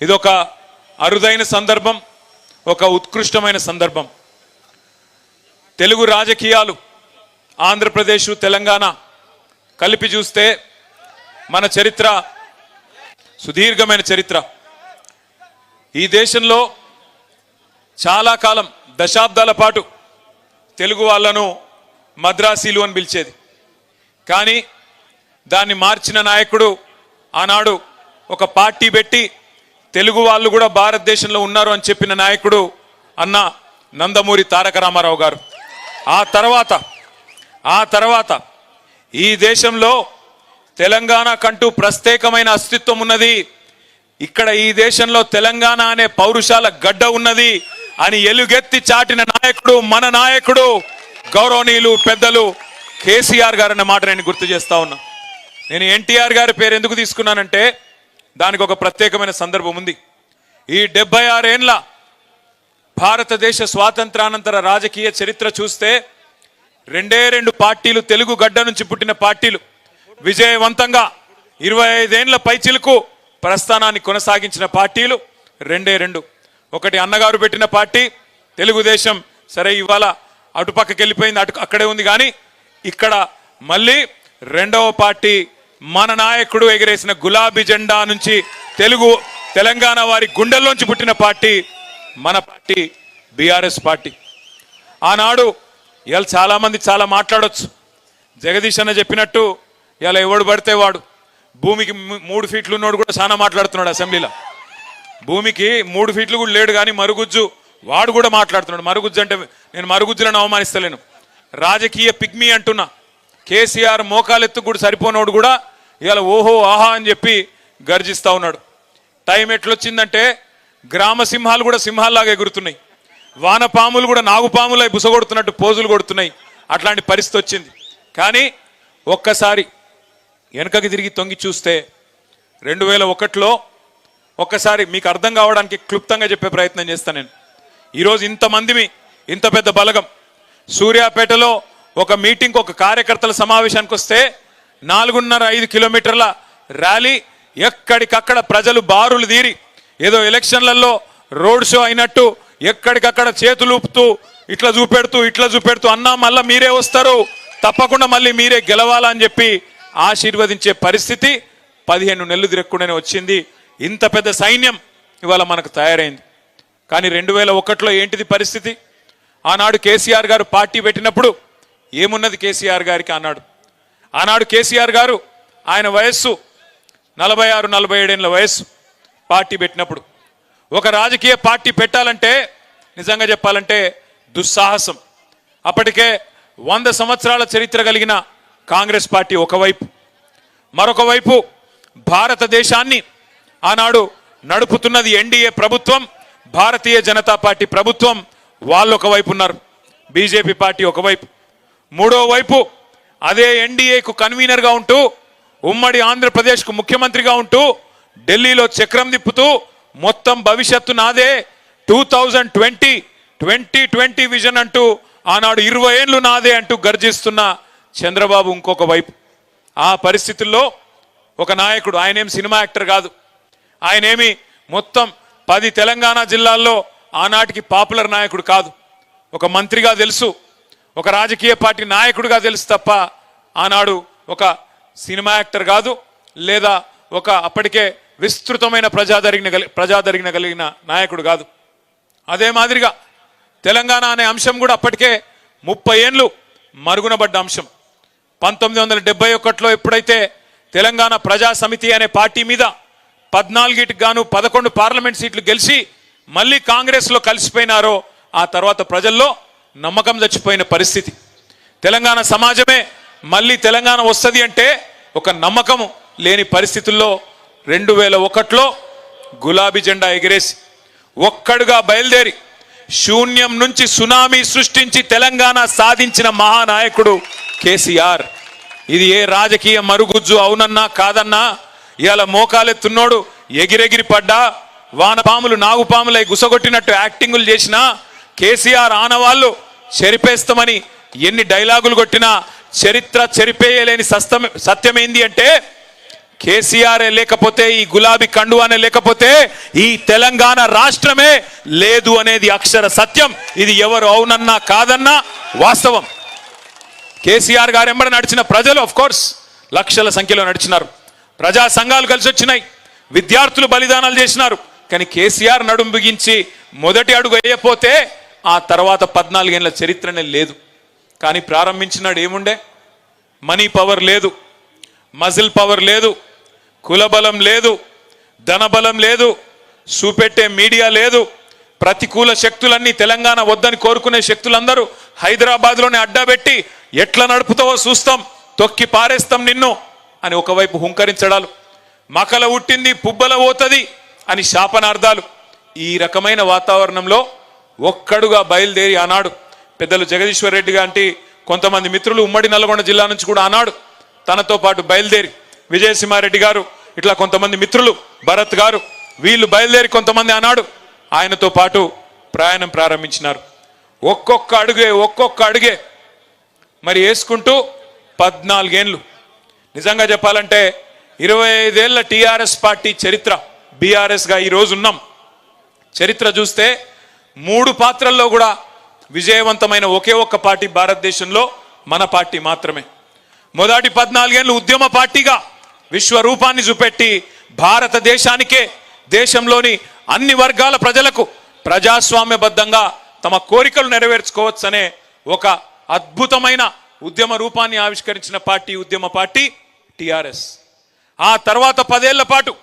ఇదొక అరుదైన సందర్భం, ఒక ఉత్కృష్టమైన సందర్భం. తెలుగు రాజకీయాలు ఆంధ్రప్రదేశ్ తెలంగాణ కలిపి చూస్తే మన చరిత్ర సుదీర్ఘమైన చరిత్ర. ఈ దేశంలో చాలా కాలం దశాబ్దాల పాటు తెలుగు వాళ్ళను మద్రాసీలు అని పిలిచేది. కానీ దాన్ని మార్చిన నాయకుడు ఆనాడు ఒక పార్టీ పెట్టి తెలుగు వాళ్ళు కూడా భారతదేశంలో ఉన్నారు అని చెప్పిన నాయకుడు అన్న నందమూరి తారక రామారావు గారు. ఆ తర్వాత ఈ దేశంలో తెలంగాణ కంటూ ప్రత్యేకమైన అస్తిత్వం ఉన్నది, ఇక్కడ ఈ దేశంలో తెలంగాణ అనే పౌరుషాల గడ్డ ఉన్నది అని ఎలుగెత్తి చాటిన నాయకుడు మన నాయకుడు గౌరవనీయులు పెద్దలు కేసీఆర్ గారు అన్న మాట నేను గుర్తు చేస్తా ఉన్నా. నేను ఎన్టీఆర్ గారి పేరు ఎందుకు తీసుకున్నానంటే దానికి ఒక ప్రత్యేకమైన సందర్భం ఉంది. ఈ 76 ఏళ్ల భారతదేశ స్వాతంత్రానంతర రాజకీయ చరిత్ర చూస్తే 2 పార్టీలు, తెలుగు గడ్డ నుంచి పుట్టిన పార్టీలు విజయవంతంగా 25 ఏళ్ల పైచిలకు ప్రస్థానాన్ని కొనసాగించిన పార్టీలు 2. ఒకటి అన్నగారు పెట్టిన పార్టీ తెలుగుదేశం, సరే ఇవాళ అటుపక్కకి వెళ్ళిపోయింది, అక్కడే ఉంది. కానీ ఇక్కడ మళ్ళీ 2వ పార్టీ మన నాయకుడు ఎగిరేసిన గులాబీ జెండా నుంచి తెలంగాణ వారి గుండెల్లోంచి పుట్టిన పార్టీ మన పార్టీ బీఆర్ఎస్ పార్టీ. ఆనాడు ఇవాళ చాలా మంది చాలా మాట్లాడొచ్చు. జగదీష్ అన్న చెప్పినట్టు ఇవాళ ఎవడు పడితే వాడు, భూమికి 3 ఫీట్లు ఉన్నోడు కూడా చాలా మాట్లాడుతున్నాడు అసెంబ్లీలో. భూమికి 3 ఫీట్లు కూడా లేడు కానీ మరుగుజ్జు వాడు కూడా మాట్లాడుతున్నాడు. మరుగుజ్జు అంటే నేను మరుగుజ్జులను అవమానిస్తలేను, రాజకీయ పిగ్మీ అంటున్నా. కేసీఆర్ మోకాలెత్తు కూడా సరిపోనోడు కూడా ఇవాళ ఓహో ఆహా అని చెప్పి గర్జిస్తా ఉన్నాడు. టైం ఎట్లొచ్చిందంటే గ్రామ సింహాలు కూడా సింహాల్లాగా ఎగురుతున్నాయి, వానపాములు కూడా నాగుపాములై బుసగొడుతున్నట్టు పోజులు కొడుతున్నాయి. అట్లాంటి పరిస్థితి వచ్చింది. కానీ ఒక్కసారి వెనకకి తిరిగి తొంగి చూస్తే 2001లో ఒక్కసారి మీకు అర్థం కావడానికి క్లుప్తంగా చెప్పే ప్రయత్నం చేస్తాను నేను. ఈరోజు ఇంతమంది, ఇంత పెద్ద బలగం సూర్యాపేటలో ఒక మీటింగ్, ఒక కార్యకర్తల సమావేశానికి వస్తే 4.5 కిలోమీటర్ల ర్యాలీ, ఎక్కడికక్కడ ప్రజలు బారులు తీరి ఏదో ఎలక్షన్లలో రోడ్ షో అయినట్టు ఎక్కడికక్కడ చేతులు ఊపుతూ ఇట్లా చూపెడుతూ అన్నా మళ్ళా మీరే వస్తారు, తప్పకుండా మళ్ళీ మీరే గెలవాలని చెప్పి ఆశీర్వదించే పరిస్థితి 15 నెలలు తిరగకుండానే వచ్చింది. ఇంత పెద్ద సైన్యం ఇవాళ మనకు తయారైంది. కానీ 2001లో ఏంటిది పరిస్థితి? ఆనాడు కేసీఆర్ గారు పార్టీ పెట్టినప్పుడు ఏమున్నది కేసీఆర్ గారికి? ఆనాడు కేసీఆర్ గారు ఆయన వయస్సు 46-47 ఏళ్ళ వయస్సు. పార్టీ పెట్టినప్పుడు ఒక రాజకీయ పార్టీ పెట్టాలంటే నిజంగా చెప్పాలంటే దుస్సాహసం. అప్పటికే 100 సంవత్సరాల చరిత్ర కలిగిన కాంగ్రెస్ పార్టీ ఒకవైపు, మరొక వైపు భారతదేశాన్ని ఆనాడు నడుపుతున్నది ఎన్డీఏ ప్రభుత్వం, భారతీయ జనతా పార్టీ ప్రభుత్వం. వాళ్ళు ఒకవైపు ఉన్నారు, బీజేపీ పార్టీ ఒకవైపు. మూడో వైపు అదే ఎన్డీఏకు కన్వీనర్గా ఉంటూ, ఉమ్మడి ఆంధ్రప్రదేశ్కు ముఖ్యమంత్రిగా ఉంటూ, ఢిల్లీలో చక్రం తిప్పుతూ మొత్తం భవిష్యత్తు నాదే, 2020 విజన్ అంటూ ఆనాడు 20 ఏళ్ళు నాదే అంటూ గర్జిస్తున్న చంద్రబాబు ఇంకొక వైపు. ఆ పరిస్థితుల్లో ఒక నాయకుడు, ఆయనేం సినిమా యాక్టర్ కాదు, ఆయనేమి మొత్తం 10 తెలంగాణ జిల్లాల్లో ఆనాటికి పాపులర్ నాయకుడు కాదు. ఒక మంత్రిగా తెలుసు, ఒక రాజకీయ పార్టీ నాయకుడిగా తెలుసు తప్ప ఆనాడు ఒక సినిమా యాక్టర్ కాదు, లేదా ఒక అప్పటికే విస్తృతమైన ప్రజాదరణ కలిగిన నాయకుడు కాదు. అదే మాదిరిగా తెలంగాణ అనే అంశం కూడా అప్పటికే 30 ఏళ్ళు మరుగునబడ్డ అంశం. 1971లో ఎప్పుడైతే తెలంగాణ ప్రజా సమితి అనే పార్టీ మీద 14కి గాను 11 పార్లమెంట్ సీట్లు గెలిచి మళ్ళీ కాంగ్రెస్లో కలిసిపోయినారో ఆ తర్వాత ప్రజల్లో నమ్మకం చచ్చిపోయిన పరిస్థితి. తెలంగాణ సమాజమే మళ్ళీ తెలంగాణ వస్తుంది అంటే ఒక నమ్మకం లేని పరిస్థితుల్లో 2001లో గులాబీ జెండా ఎగిరేసి ఒక్కడుగా బయలుదేరి శూన్యం నుంచి సునామీ సృష్టించి తెలంగాణ సాధించిన మహానాయకుడు కేసీఆర్. ఇది ఏ రాజకీయ మరుగుజ్జు అవునన్నా కాదన్నా ఇవాళ మోకాలెత్తున్నోడు ఎగిరెగిరి పడ్డా, వానపాములు నాగుపాములై గుసగొట్టినట్టు యాక్టింగులు చేసినా, కేసీఆర్ ఆనవాళ్ళు చెరిపేస్తామని ఎన్ని డైలాగులు కొట్టినా చరిత్ర చెరిపేయలేని సత్యమేంది అంటే కేసీఆర్ లేకపోతే, ఈ గులాబీ కండువానే లేకపోతే ఈ తెలంగాణ రాష్ట్రమే లేదు అనేది అక్షర సత్యం. ఇది ఎవరు అవునన్నా కాదన్నా వాస్తవం. కేసీఆర్ గారు ఎంబడి నడిచిన ప్రజలు ఆఫ్ కోర్స్ లక్షల సంఖ్యలో నడిచినారు. ప్రజా సంఘాలు కలిసి వచ్చినాయి, విద్యార్థులు బలిదానాలు చేసినారు. కానీ కేసీఆర్ నడుం బిగించి మొదటి అడుగు వేయపోతే ఆ తర్వాత 14 ఏళ్ల చరిత్రనే లేదు. కానీ ప్రారంభించినాడు ఏముండే? మనీ పవర్ లేదు, మజిల్ పవర్ లేదు, కులబలం లేదు, ధనబలం లేదు, చూపెట్టే మీడియా లేదు. ప్రతికూల శక్తులన్నీ తెలంగాణ వద్దని కోరుకునే శక్తులందరూ హైదరాబాద్లోనే అడ్డాబెట్టి ఎట్లా నడుపుతావో చూస్తాం, తొక్కి పారేస్తాం నిన్ను అని ఒకవైపు హుంకరించడాలు, మకల ఉట్టింది పుబ్బల పోతుంది అని శాపనార్థాలు. ఈ రకమైన వాతావరణంలో ఒక్కడుగా బయలుదేరి ఆనాడు పెద్దలు జగదీశ్వర్ రెడ్డి గారి కొంతమంది మిత్రులు ఉమ్మడి నల్గొండ జిల్లా నుంచి కూడా ఆనాడు తనతో పాటు బయలుదేరి, విజయసింహారెడ్డి గారు ఇట్లా కొంతమంది మిత్రులు, భరత్ గారు, వీళ్ళు బయలుదేరి కొంతమంది ఆనాడు ఆయనతో పాటు ప్రయాణం ప్రారంభించినారు. ఒక్కొక్క అడుగే మరి వేసుకుంటూ 14 ఏళ్ళు. నిజంగా చెప్పాలంటే 25 ఏళ్ల టీఆర్ఎస్ పార్టీ చరిత్ర, బీఆర్ఎస్గా ఈరోజు ఉన్నాం. చరిత్ర చూస్తే 3 పాత్రల్లో కూడా విజయవంతమైన ఒకే ఒక్క పార్టీ భారతదేశంలో మన పార్టీ మాత్రమే. మొదటి 14 ఏళ్ళు ఉద్యమ పార్టీగా విశ్వరూపాన్ని చూపెట్టి భారతదేశానికే, దేశంలోని అన్ని వర్గాల ప్రజలకు ప్రజాస్వామ్యబద్ధంగా తమ కోరికలు నెరవేర్చుకోవచ్చనే ఒక అద్భుతమైన ఉద్యమ రూపాన్ని ఆవిష్కరించిన పార్టీ ఉద్యమ పార్టీ టిఆర్ఎస్. ఆ తర్వాత 10 ఏళ్ల పాటు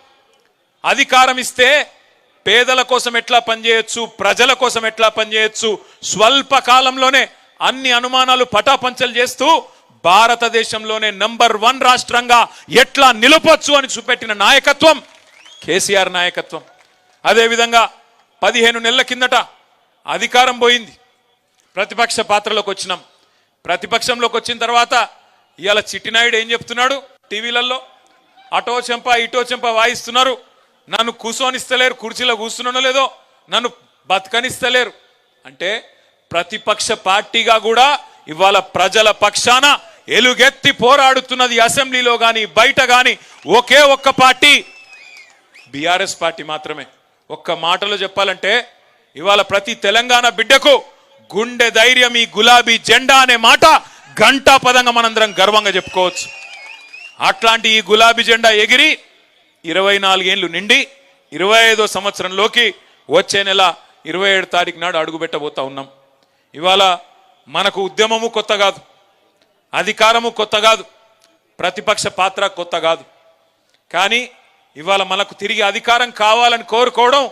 అధికారం ఇస్తే పేదల కోసం ఎట్లా పనిచేయొచ్చు, ప్రజల కోసం ఎట్లా పనిచేయొచ్చు, స్వల్ప కాలంలోనే అన్ని అనుమానాలు పటాపంచలు చేస్తూ భారతదేశంలోనే నంబర్ 1 రాష్ట్రంగా ఎట్లా నిలపొచ్చు అని చూపెట్టిన నాయకత్వం కేసీఆర్ నాయకత్వం. అదేవిధంగా 15 నెలల కిందట అధికారం పోయింది, ప్రతిపక్ష పాత్రలోకి వచ్చినాం. ప్రతిపక్షంలోకి వచ్చిన తర్వాత ఇవాళ చిట్టినాయుడు ఏం చెప్తున్నాడు? టీవీలలో అటో చెంప ఇటో చెంప వాయిస్తున్నారు. నన్ను కూర్చొనిస్తలేరు, కుర్చీలో కూర్చున్నానో లేదో, నన్ను బతకనిస్తలేరు అంటే ప్రతిపక్ష పార్టీగా కూడా ఇవాళ ప్రజల పక్షాన ఎలుగెత్తి పోరాడుతున్నది అసెంబ్లీలో కానీ బయట కానీ ఒకే ఒక్క పార్టీ బీఆర్ఎస్ పార్టీ మాత్రమే. ఒక్క మాటలో చెప్పాలంటే ఇవాళ ప్రతి తెలంగాణ బిడ్డకు గుండె ధైర్యం ఈ గులాబీ జెండా అనే మాట గంటా పదంగా మనందరం గర్వంగా చెప్పుకోవచ్చు. అట్లాంటి ఈ గులాబీ జెండా ఎగిరి 24 ఏళ్లు నిండి 25వ సంవత్సరంలోకి వచ్చే నెల 27 తారీఖు నాడు అడుగుపెట్టబోతా ఉన్నాం. ఇవాళ మనకు ఉద్యమము కొత్త కాదు, అధికారము కొత్త కాదు, ప్రతిపక్ష పాత్ర కొత్త కాదు. కానీ ఇవాళ మనకు తిరిగి అధికారం కావాలని కోరుకోవడం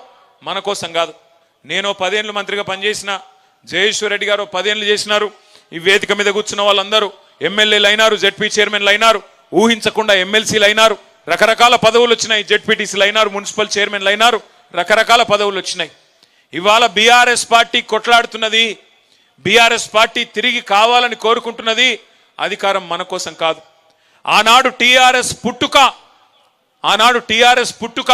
మన కోసం కాదు. నేను 10 ఏళ్ళు మంత్రిగా పనిచేసిన, జయేశ్వర్ రెడ్డి గారు 10 ఏళ్ళు చేసినారు. ఈ వేదిక మీద కూర్చున్న వాళ్ళందరూ ఎమ్మెల్యేలు అయినారు, జెడ్పీ చైర్మన్లు అయినారు, ఊహించకుండా ఎమ్మెల్సీలు అయినారు, రకరకాల పదవులు వచ్చినాయి, జెడ్పీటీసీలు అయినారు, మున్సిపల్ చైర్మన్లు అయినారు, రకరకాల పదవులు వచ్చినాయి. ఇవాళ బీఆర్ఎస్ పార్టీ కొట్లాడుతున్నది, బీఆర్ఎస్ పార్టీ తిరిగి కావాలని కోరుకుంటున్నది అధికారం మన కోసం కాదు. ఆనాడు టీఆర్ఎస్ పుట్టుక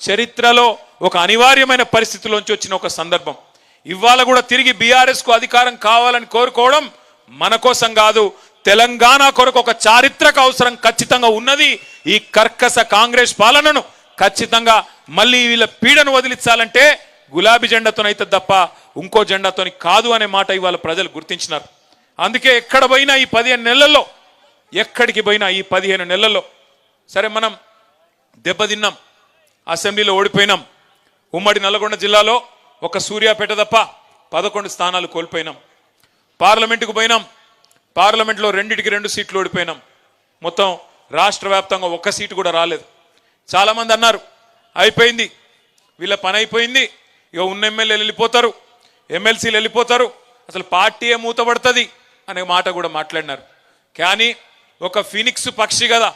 చరిత్రలో ఒక అనివార్యమైన పరిస్థితిలోంచి వచ్చిన ఒక సందర్భం. ఇవాళ కూడా తిరిగి బీఆర్ఎస్ కు అధికారం కావాలని కోరుకోవడం మన కోసం కాదు, తెలంగాణ కొరకు ఒక చారిత్రక అవసరం ఖచ్చితంగా ఉన్నది. ఈ కర్కశ కాంగ్రెస్ పాలనను ఖచ్చితంగా మళ్ళీ వీళ్ళ పీడను వదిలించాలంటే గులాబీ జెండాతోనైతే తప్ప ఇంకో జెండాతోని కాదు అనే మాట ఇవాళ ప్రజలు గుర్తించినారు. అందుకే ఎక్కడ పోయినా ఈ 15 నెలల్లో, ఎక్కడికి పోయినా ఈ 15 నెలల్లో సరే మనం దెబ్బతిన్నాం, అసెంబ్లీలో ఓడిపోయినాం, ఉమ్మడి నల్గొండ జిల్లాలో ఒక సూర్యాపేట తప్ప 11 స్థానాలు కోల్పోయినాం. పార్లమెంటుకు పోయినాం, పార్లమెంట్లో 2కి 2 సీట్లు ఓడిపోయినాం. మొత్తం రాష్ట్ర వ్యాప్తంగా 1 సీటు కూడా రాలేదు. చాలామంది అన్నారు అయిపోయింది, వీళ్ళ పని అయిపోయింది, ఇక ఉన్న ఎమ్మెల్యేలు వెళ్ళిపోతారు, ఎమ్మెల్సీలు వెళ్ళిపోతారు, అసలు పార్టీయే మూతపడుతుంది అనే మాట కూడా మాట్లాడినారు. కానీ ఒక ఫినిక్స్ పక్షి కదా,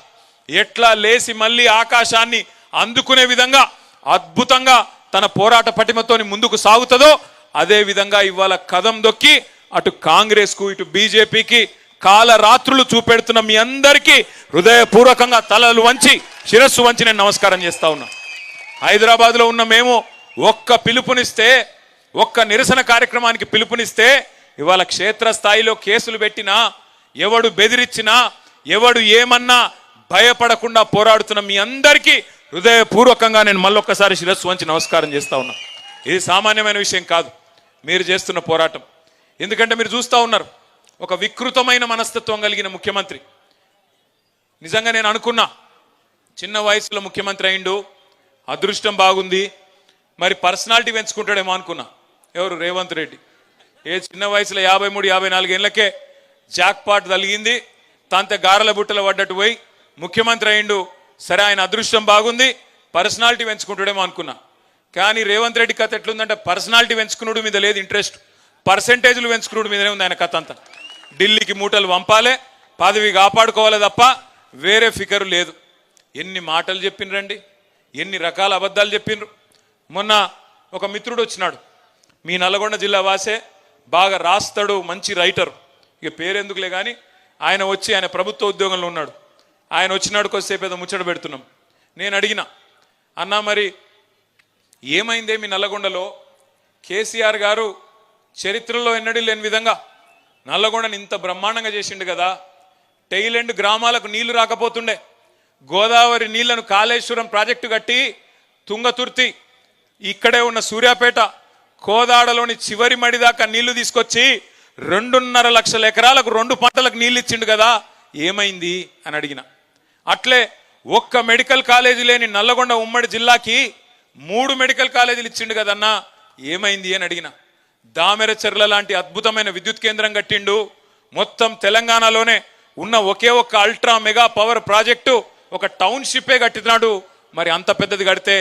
ఎట్లా లేసి మళ్ళీ ఆకాశాన్ని అందుకునే విధంగా అద్భుతంగా తన పోరాట పటిమతోని ముందుకు సాగుతుందో అదే విధంగా ఇవాళ కదం దొక్కి అటు కాంగ్రెస్కు ఇటు బీజేపీకి కాలరాత్రులు చూపెడుతున్న మీ అందరికీ హృదయపూర్వకంగా తలలు వంచి శిరస్సు వంచి నేను నమస్కారం చేస్తా ఉన్నా. హైదరాబాద్లో ఉన్న మేము ఒక్క పిలుపునిస్తే, ఒక్క నిరసన కార్యక్రమానికి పిలుపునిస్తే ఇవాళ క్షేత్రస్థాయిలో కేసులు పెట్టినా, ఎవడు బెదిరించినా, ఎవడు ఏమన్నా భయపడకుండా పోరాడుతున్న మీ అందరికీ హృదయపూర్వకంగా నేను మళ్ళొక్కసారి శిరస్సు వంచి నమస్కారం చేస్తా ఉన్నా. ఇది సామాన్యమైన విషయం కాదు మీరు చేస్తున్న పోరాటం. ఎందుకంటే మీరు చూస్తూ ఉన్నారు ఒక వికృతమైన మనస్తత్వం కలిగిన ముఖ్యమంత్రి. నిజంగా నేను అనుకున్నా చిన్న వయసులో ముఖ్యమంత్రి అయిండు, అదృష్టం బాగుంది, మరి పర్సనాలిటీ పెంచుకుంటాడేమో అనుకున్నా. ఎవరు? రేవంత్ రెడ్డి. ఏ చిన్న వయసులో 53, 54 ఏళ్ళకే జాక్పాట్ తలిగింది, తాంతే గారెల బుట్టలు పడ్డట్టు పోయి ముఖ్యమంత్రి అయిండు. సరే ఆయన అదృష్టం బాగుంది, పర్సనాలిటీ పెంచుకుంటాడేమో అనుకున్నా. కానీ రేవంత్ రెడ్డి కథ ఎట్లుందంటే పర్సనాలిటీ పెంచుకున్నాడు మీద లేదు ఇంట్రెస్ట్, పర్సెంటేజ్లు పెంచుకున్నాడు మీదనే ఉంది ఆయన కథ అంతా. ఢిల్లీకి మూటలు పంపాలే, పదవి కాపాడుకోవాలి తప్ప వేరే ఫికరు లేదు. ఎన్ని మాటలు చెప్పినరండి, ఎన్ని రకాల అబద్ధాలు చెప్పినరు. మొన్న ఒక మిత్రుడు వచ్చినాడు, మీ నల్లగొండ జిల్లా వాసే, బాగా రాస్తాడు, మంచి రైటర్, ఇక పేరెందుకులే కానీ ఆయన వచ్చి ఆయన ప్రభుత్వ ఉద్యోగంలో ఉన్నాడు. ఆయన వచ్చినాడు, కొద్దిసేపు ఏదో ముచ్చట పెడుతున్నాం. నేను అడిగిన, అన్నా మరి ఏమైందే మీ నల్లగొండలో? కేసీఆర్ గారు చరిత్రలో ఎన్నడూ లేని విధంగా నల్లగొండని ఇంత బ్రహ్మాండంగా చేసిండు కదా, టైలెండ్ గ్రామాలకు నీళ్లు రాకపోతుండే, గోదావరి నీళ్లను కాళేశ్వరం ప్రాజెక్టు కట్టి తుంగతుర్తి ఇక్కడే ఉన్న సూర్యాపేట కోదాడలోని చివరి మడి దాకా నీళ్లు తీసుకొచ్చి 2.5 లక్షల ఎకరాలకు 2 పంటలకు నీళ్ళు ఇచ్చిండు కదా, ఏమైంది అని అడిగిన. అట్లే ఒక్క మెడికల్ కాలేజీ లేని నల్లగొండ ఉమ్మడి జిల్లాకి 3 మెడికల్ కాలేజీలు ఇచ్చిండు కదన్నా, ఏమైంది అని అడిగిన. దామెరచెర్ల లాంటి అద్భుతమైన విద్యుత్ కేంద్రం కట్టిండు. మొత్తం తెలంగాణలోనే ఉన్న ఒకే ఒక్క అల్ట్రా మెగా పవర్ ప్రాజెక్టు ఒక టౌన్షిప్పే కట్టినాడు. మరి అంత పెద్దది కడితే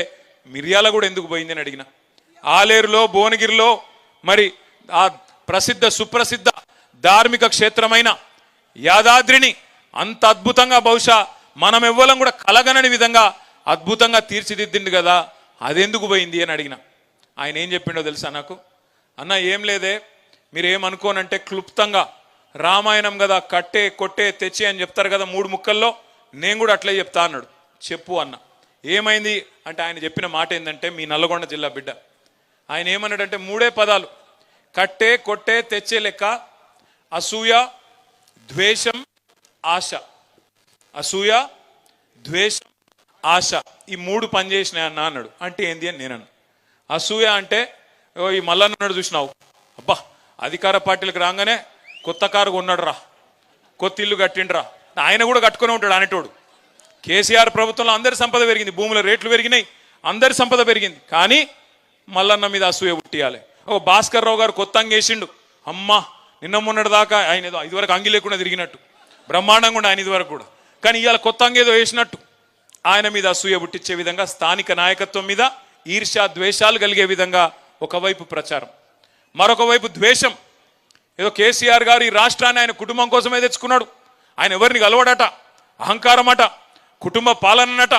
మిర్యాల కూడా ఎందుకు పోయింది అని అడిగిన. ఆలేరులో, భువనగిరిలో మరి ఆ ప్రసిద్ధ సుప్రసిద్ధ ధార్మిక క్షేత్రమైన యాదాద్రిని అంత అద్భుతంగా బహుశా మనం ఎవ్వరం కూడా కలగనని విధంగా అద్భుతంగా తీర్చిదిద్దిండు కదా, అదెందుకు పోయింది అని అడిగిన. ఆయన ఏం చెప్పిండో తెలుసా నాకు? అన్న ఏం లేదే, మీరేమనుకోనంటే క్లుప్తంగా రామాయణం కదా, కట్టే కొట్టే తెచ్చే అని చెప్తారు కదా 3 ముక్కల్లో, నేను కూడా అట్లే చెప్తా అన్నాడు. చెప్పు అన్న. ఏమైంది అంటే ఆయన చెప్పిన మాట ఏంటంటే, మీ నల్లగొండ జిల్లా బిడ్డ ఆయన ఏమన్నాడంటే 3 పదాలు, కట్టే కొట్టే తెచ్చే లెక్క, అసూయ ద్వేషం ఆశ. అసూయ ద్వేషం ఆశ, ఈ 3 పనిచేసినాయి అన్న అన్నాడు. అంటే ఏంది అని నేను అన్నా. అసూయ అంటే ఈ మల్లన్నాడు చూసినావు, అబ్బా అధికార పార్టీలకు రాగానే కొత్త కారు కొన్నాడు రా, కొత్త ఇల్లు కట్టిండ్రా, ఆయన కూడా కట్టుకునే ఉంటాడు అనేటోడు. కేసీఆర్ ప్రభుత్వంలో అందరి సంపద పెరిగింది, భూముల రేట్లు పెరిగినాయి, అందరి సంపద పెరిగింది. కానీ మల్లన్న మీద అసూయ పుట్టియాలి. ఓ భాస్కర్ రావు గారు కొత్త అంగేసిండు, అమ్మా నిన్న మొన్నటి దాకా ఆయన ఏదో ఇదివరకు అంగి లేకుండా తిరిగినట్టు బ్రహ్మాండంగా ఉండే ఆయన ఇదివరకు కూడా, కానీ ఇవాళ కొత్త అంగేదో వేసినట్టు ఆయన మీద అసూయ పుట్టించే విధంగా స్థానిక నాయకత్వం మీద ఈర్ష్య ద్వేషాలు కలిగే విధంగా ఒకవైపు ప్రచారం, మరొక వైపు ద్వేషం. ఏదో కేసీఆర్ గారు ఈ రాష్ట్రాన్ని ఆయన కుటుంబం కోసమే తెచ్చుకున్నాడు, ఆయన ఎవరిని కలవడట, అహంకారం అట, కుటుంబ పాలనట,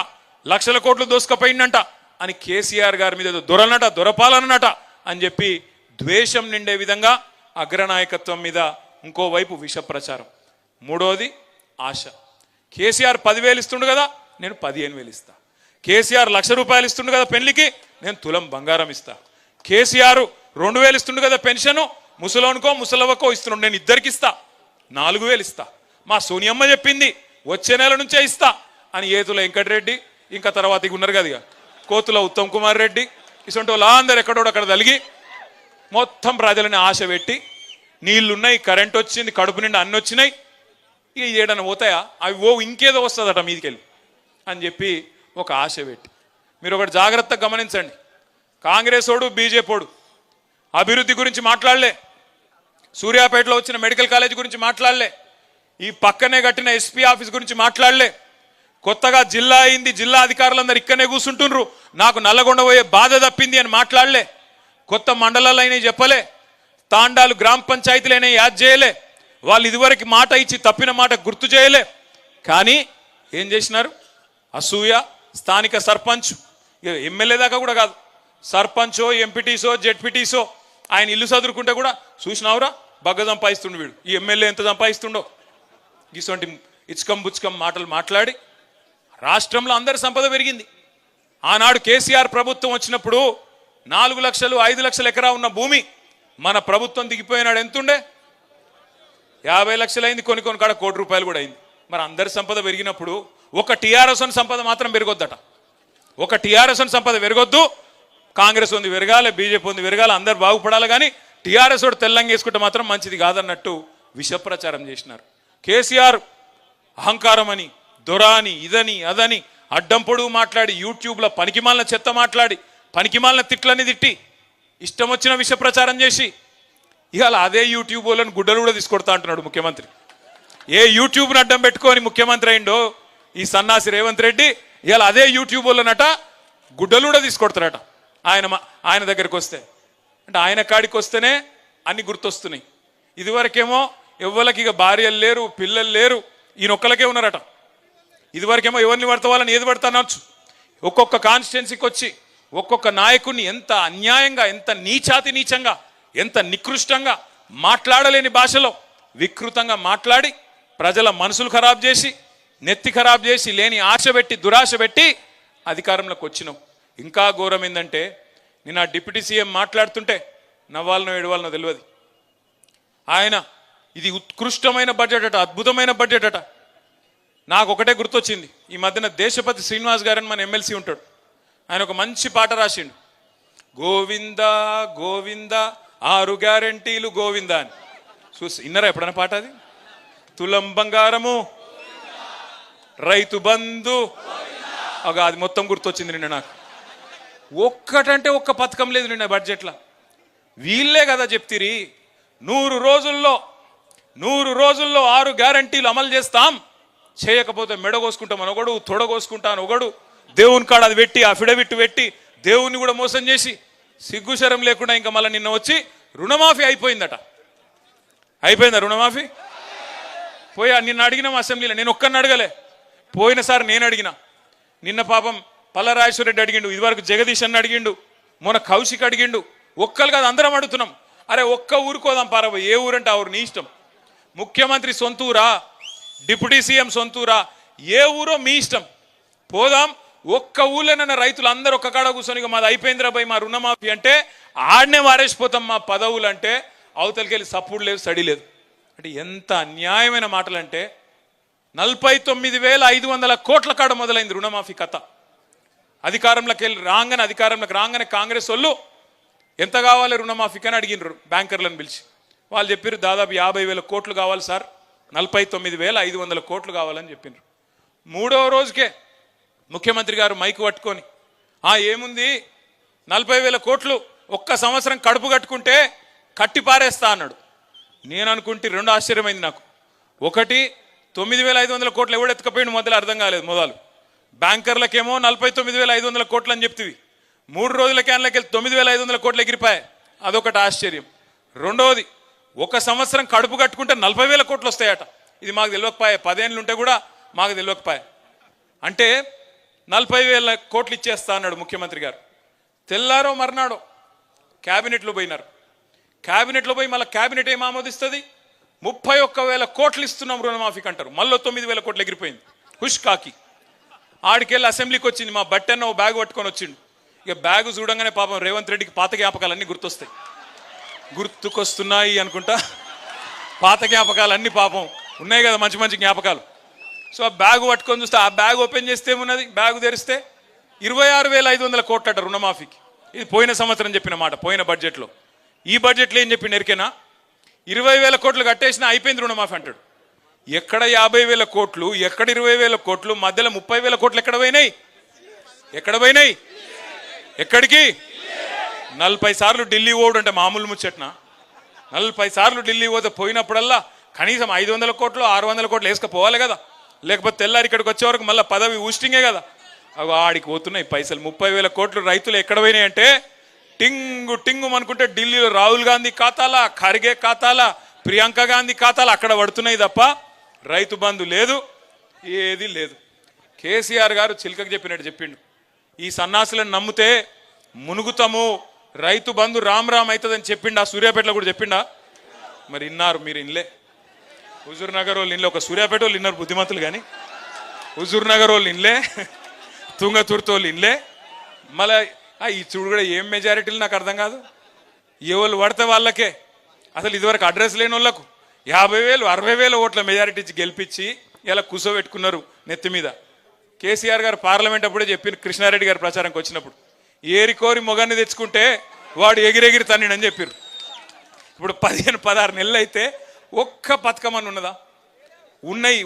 లక్షల కోట్లు దోసుకపోయిందంట అని కేసీఆర్ గారి మీద ఏదో దొరనట, దొరపాలనట అని చెప్పి ద్వేషం నిండే విధంగా అగ్రనాయకత్వం మీద ఇంకోవైపు విష ప్రచారం. మూడోది ఆశ. కేసీఆర్ 10,000 ఇస్తుండు కదా, నేను 15,000 ఇస్తా. కేసీఆర్ ₹1,00,000 ఇస్తుండు కదా పెళ్లికి, నేను తులం బంగారం ఇస్తా. కేసీఆర్ 2,000 ఇస్తుండు కదా పెన్షను, ముసలోనికో ముసలవ్వకో ఇస్తున్నాడు, నేను ఇద్దరికి ఇస్తా, 4,000 ఇస్తా. మా సోనియమ్మ చెప్పింది వచ్చే నెల నుంచే ఇస్తా అని ఏతుల వెంకటరెడ్డి, ఇంకా తర్వాత ఉన్నారు కదా కోతుల ఉత్తమ్ కుమార్ రెడ్డి, ఇటువంటి వాళ్ళు అందరు ఎక్కడోడు అక్కడ తలిగి మొత్తం ప్రజలని ఆశ పెట్టి, నీళ్లున్నాయి, కరెంట్ వచ్చింది, కడుపు నిండా అన్ని వచ్చినాయి, ఇక ఏడన్నా పోతాయా అవి, ఇంకేదో వస్తుందట మీదికెళ్ళి అని చెప్పి ఒక ఆశ పెట్టి. మీరు ఒకటి జాగ్రత్తగా గమనించండి, కాంగ్రెస్ ఓడు బీజేపీడు అభివృద్ధి గురించి మాట్లాడలే, సూర్యాపేటలో వచ్చిన మెడికల్ కాలేజ్ గురించి మాట్లాడలే, ఈ పక్కనే కట్టిన ఎస్పీ ఆఫీస్ గురించి మాట్లాడలే, కొత్తగా జిల్లా అయింది, జిల్లా అధికారులందరూ ఇక్కడనే కూర్చుంటుండ్రు, నాకు నల్లగొండ పోయే బాధ తప్పింది అని మాట్లాడలే, కొత్త మండలాలు అయినాయి చెప్పలే, తాండాలు గ్రామ పంచాయతీలైనా యాద్ చేయలే, వాళ్ళు ఇదివరకు మాట ఇచ్చి తప్పిన మాట గుర్తు చేయలే. కానీ ఏం చేసినారు? అసూయ. స్థానిక సర్పంచ్, ఎమ్మెల్యే దాకా కూడా కాదు, సర్పంచో ఎంపీటీసో జెడ్పీటీసో ఆయన ఇల్లు చదువుకుంటే కూడా చూసినావురా బగ్గ సంపాదిస్తుండు వీడు, ఈ ఎమ్మెల్యే ఎంత సంపాదిస్తుండో, ఇటువంటి ఇచ్కం బుచ్కం మాటలు మాట్లాడి రాష్ట్రంలో అందరి సంపద పెరిగింది. ఆనాడు కేసీఆర్ ప్రభుత్వం వచ్చినప్పుడు 4 లక్షలు 5 లక్షల ఎకరా ఉన్న భూమి మన ప్రభుత్వం దిగిపోయినాడు ఎంతుండే? 50 లక్షలు అయింది, కొన్ని కాడ ₹1,00,00,000 కూడా అయింది. మరి అందరి సంపద పెరిగినప్పుడు ఒక టీఆర్ఎస్ సంపద మాత్రం పెరగొద్దట. ఒక టీఆర్ఎస్ సంపద పెరగొద్దు, కాంగ్రెస్ ఉంది పెరగాలి, బీజేపీ ఉంది పెరగాలి, అందరు బాగుపడాలి, కానీ టీఆర్ఎస్ వాడు తెల్లంగా వేసుకుంటే మాత్రం మంచిది కాదన్నట్టు విష ప్రచారం చేసినారు. కేసీఆర్ అహంకారం అని, దొరాని, ఇదని అదని అడ్డం పొడుగు మాట్లాడి, యూట్యూబ్లో పనికిమాలిన చెత్త మాట్లాడి, పనికిమాలిన తిట్లని తిట్టి, ఇష్టం వచ్చిన విష ప్రచారం చేసి ఇవాళ అదే యూట్యూబ్ వాళ్ళని గుడ్డలు కూడా తీసుకొడతా అంటున్నాడు ముఖ్యమంత్రి. ఏ యూట్యూబ్ని అడ్డం పెట్టుకొని ముఖ్యమంత్రి అయిండో ఈ సన్నాసి రేవంత్ రెడ్డి, ఇవాళ అదే యూట్యూబ్ వాళ్ళనట గుడ్డలు కూడా తీసుకొడతారట ఆయన దగ్గరికి వస్తే. అంటే ఆయన కాడికి వస్తేనే అన్ని గుర్తొస్తున్నాయి. ఇదివరకేమో ఎవ్వరికి ఇక భార్యలు లేరు, పిల్లలు లేరు, ఈయనొక్కలకే ఉన్నారట. ఇదివరకేమో ఎవరిని పడితే వాళ్ళని ఏది పడతా అనొచ్చు. ఒక్కొక్క కాన్స్టిట్యున్సీకి వచ్చి ఒక్కొక్క నాయకుడిని ఎంత అన్యాయంగా, ఎంత నీచంగా, ఎంత నికృష్టంగా, మాట్లాడలేని భాషలో వికృతంగా మాట్లాడి ప్రజల మనసులు ఖరాబ్ చేసి, నెత్తి ఖరాబ్ చేసి, లేని ఆశ పెట్టి, దురాశ పెట్టి అధికారంలోకి వచ్చినాం. ఇంకా ఘోరం ఏంటంటే నిన్న డిప్యూటీ సీఎం మాట్లాడుతుంటే నవ్వాలనో ఏడవాలనో తెలియదు. ఆయన ఇది ఉత్కృష్టమైన బడ్జెట్ అట, అద్భుతమైన బడ్జెట్ అట. నాకు ఒకటే గుర్తొచ్చింది, ఈ మధ్యన దేశపతి శ్రీనివాస్ గారని మన ఎమ్మెల్సీ ఉంటాడు, ఆయన ఒక మంచి పాట రాసిండు, గోవింద గోవింద 6 గ్యారెంటీలు గోవింద అని. చూసి విన్నారా ఎప్పుడైనా పాట? అది తులం బంగారము, రైతు బంధు, అది మొత్తం గుర్తొచ్చింది నిన్న నాకు. ఒక్కటంటే ఒక్క పథకం లేదు నిన్న బడ్జెట్లో. వీళ్ళే కదా చెప్తిరి 100 రోజుల్లో 6 గ్యారెంటీలు అమలు చేస్తాం, చేయకపోతే మెడ కోసుకుంటాం అని ఒకడు, తొడ కోసుకుంటాను ఒకడు, దేవుని కాడ అది పెట్టి అఫిడవిట్ పెట్టి దేవుణ్ణి కూడా మోసం చేసి సిగ్గుశరం లేకుండా ఇంకా మళ్ళీ నిన్న వచ్చి రుణమాఫీ అయిపోయిందట. అయిపోయిందా రుణమాఫీ? పోయా నిన్న అడిగినాం అసెంబ్లీలో, నేను ఒక్కరిని అడగలే. పోయినసారి నేను అడిగిన, నిన్న పాపం పల్లరాజేశ్వర రెడ్డి అడిగిండు, ఇదివరకు జగదీష్ అన్న అడిగిండు, మొన్న కౌశిక్ అడిగిండు. ఒక్కరు కాదు అందరం అడుగుతున్నాం. అరే ఒక్క ఊరుకోదాం పారబో, ఏ ఊరంటే ఆ ఊరు నీ ఇష్టం. ముఖ్యమంత్రి సొంతూరా, డిప్యూటీ సీఎం సొంతూరా, ఏ ఊరో మీ ఇష్టం. పోదాం, ఒక్క ఊళ్ళోనన్న రైతులు అందరూ ఒక్క కాడ కూర్చొని మాది అయిపోయిందిరా భయ్ మా రుణమాఫీ అంటే ఆడనే వారేసిపోతాం మా పదవులు అంటే అవతలికి వెళ్ళి సపోర్ట్ లేదు, సడి లేదు. అంటే ఎంత అన్యాయమైన మాటలు అంటే 49,500 కోట్ల కాడ మొదలైంది రుణమాఫీ కథ. అధికారంలోకి రాగానే కాంగ్రెస్ వాళ్ళు ఎంత కావాలి రుణమాఫీకి అని అడిగినారు బ్యాంకర్లను పిలిచి. వాళ్ళు చెప్పారు దాదాపు 50,000 కోట్లు కావాలి సార్, 49,500 కోట్లు కావాలని చెప్పినారు. 3వ రోజుకే ముఖ్యమంత్రి గారు మైకు పట్టుకొని ఏముంది 40,000 కోట్లు ఒక్క సంవత్సరం కడుపు కట్టుకుంటే కట్టి పారేస్తా అన్నాడు. నేను అనుకుంటే 2 ఆశ్చర్యమైంది నాకు. ఒకటి 9,500 కోట్లు ఎవడు ఎత్తుకపోయిండు మొదలు అర్థం కాలేదు. మొదలు బ్యాంకర్లకేమో 49,500 కోట్లు అని చెప్తివి, 3 రోజులకే అందులోకి 9,500 కోట్లు ఎగిరిపాయి, అదొకటి ఆశ్చర్యం. రెండవది ఒక సంవత్సరం కడుపు కట్టుకుంటే 40,000 కోట్లు వస్తాయట. ఇది మాకు తెలియకపోయా, 10 ఏళ్ళు ఉంటే కూడా మాకు తెలియకపోయా. అంటే 40,000 కోట్లు ఇచ్చేస్తా అన్నాడు ముఖ్యమంత్రి గారు. తెల్లారో మర్నాడో క్యాబినెట్లో పోయినారు. క్యాబినెట్లో పోయి మళ్ళీ క్యాబినెట్ ఏం ఆమోదిస్తుంది? 31,000 కోట్లు ఇస్తున్నాం రుణమాఫీకి అంటారు. మళ్ళీ 9,000 కోట్లు ఎగిరిపోయింది హుష్ కాకి. ఆడికెళ్ళి అసెంబ్లీకి వచ్చింది మా బట్టన్న ఓ బ్యాగ్ పట్టుకొని వచ్చిండు. ఇక బ్యాగు చూడంగానే పాపం రేవంత్ రెడ్డికి పాత జ్ఞాపకాలన్నీ గుర్తుకొస్తున్నాయి అనుకుంటా. పాత జ్ఞాపకాలన్నీ పాపం ఉన్నాయి కదా, మంచి మంచి జ్ఞాపకాలు. సో ఆ బ్యాగు పట్టుకొని చూస్తే, ఆ బ్యాగ్ ఓపెన్ చేస్తే ఏమున్నది, బ్యాగు తెరిస్తే 26,500 కోట్లట రుణమాఫీకి. ఇది పోయిన సంవత్సరం చెప్పిన మాట, పోయిన బడ్జెట్లో. ఈ బడ్జెట్లో ఏం చెప్పి ఎరికేనా, 20,000 కోట్లు కట్టేసినా అయిపోయింది రుణమాఫీ అంటాడు. ఎక్కడ 50,000 కోట్లు, ఎక్కడ 20,000 కోట్లు, మధ్యలో 30,000 కోట్లు ఎక్కడ పోయినాయి? ఎక్కడికి? 40 సార్లు ఢిల్లీ ఓడు అంటే మామూలు ముచ్చట్న. 40 సార్లు ఢిల్లీ పోతే పోయినప్పుడల్లా కనీసం 500 కోట్లు 600 కోట్లు వేసుకపోవాలి కదా, లేకపోతే తెల్లారి ఇక్కడికి వచ్చే వరకు మళ్ళీ పదవి ఊస్టింగే కదా. అవి ఆడికి పోతున్నాయి పైసలు. 30,000 కోట్లు రైతులు ఎక్కడ పోయినాయి అంటే టింగు అనుకుంటే ఢిల్లీలో రాహుల్ గాంధీ ఖాతాలా, ఖర్గే ఖాతాలా, ప్రియాంక గాంధీ ఖాతాలా అక్కడ పడుతున్నాయి తప్ప రైతు బంధు లేదు, ఏది లేదు. కేసీఆర్ గారు చిలకకు చెప్పినట్టు చెప్పిండు, ఈ సన్నాసులను నమ్మితే మునుగుతాము, రైతు బంధు రామ్ అవుతుందని చెప్పిండా. సూర్యాపేటలో కూడా చెప్పిండా? మరి ఇన్నారు మీరు, ఇన్లే. హుజూర్ నగర్ వాళ్ళు ఇన్లే, ఒక సూర్యాపేట వాళ్ళు ఇన్నారు బుద్ధిమంతులు, కానీ హుజూర్ నగర్ వాళ్ళు ఇన్లే, తుంగతుర్తి వాళ్ళు ఇన్లే. మళ్ళీ ఈ చూడు కూడా ఏం మెజారిటీలు నాకు అర్థం కాదు. ఏ వాళ్ళు పడితే వాళ్ళకే, అసలు ఇదివరకు అడ్రస్ లేని వాళ్ళకు 50,000 60,000 ఓట్ల మెజారిటీ ఇచ్చి గెలిపించి ఇలా కూసోబెట్టుకున్నారు నెత్తి మీద. కేసీఆర్ గారు పార్లమెంట్ అప్పుడే చెప్పిన కృష్ణారెడ్డి గారు ప్రచారంకి వచ్చినప్పుడు ఏరికోరి మొగాన్ని తెచ్చుకుంటే వాడు ఎగిరెగిరి తన్నిడని చెప్పారు. ఇప్పుడు 15-16 నెలలు అయితే ఒక్క పథకం అని ఉన్నదా?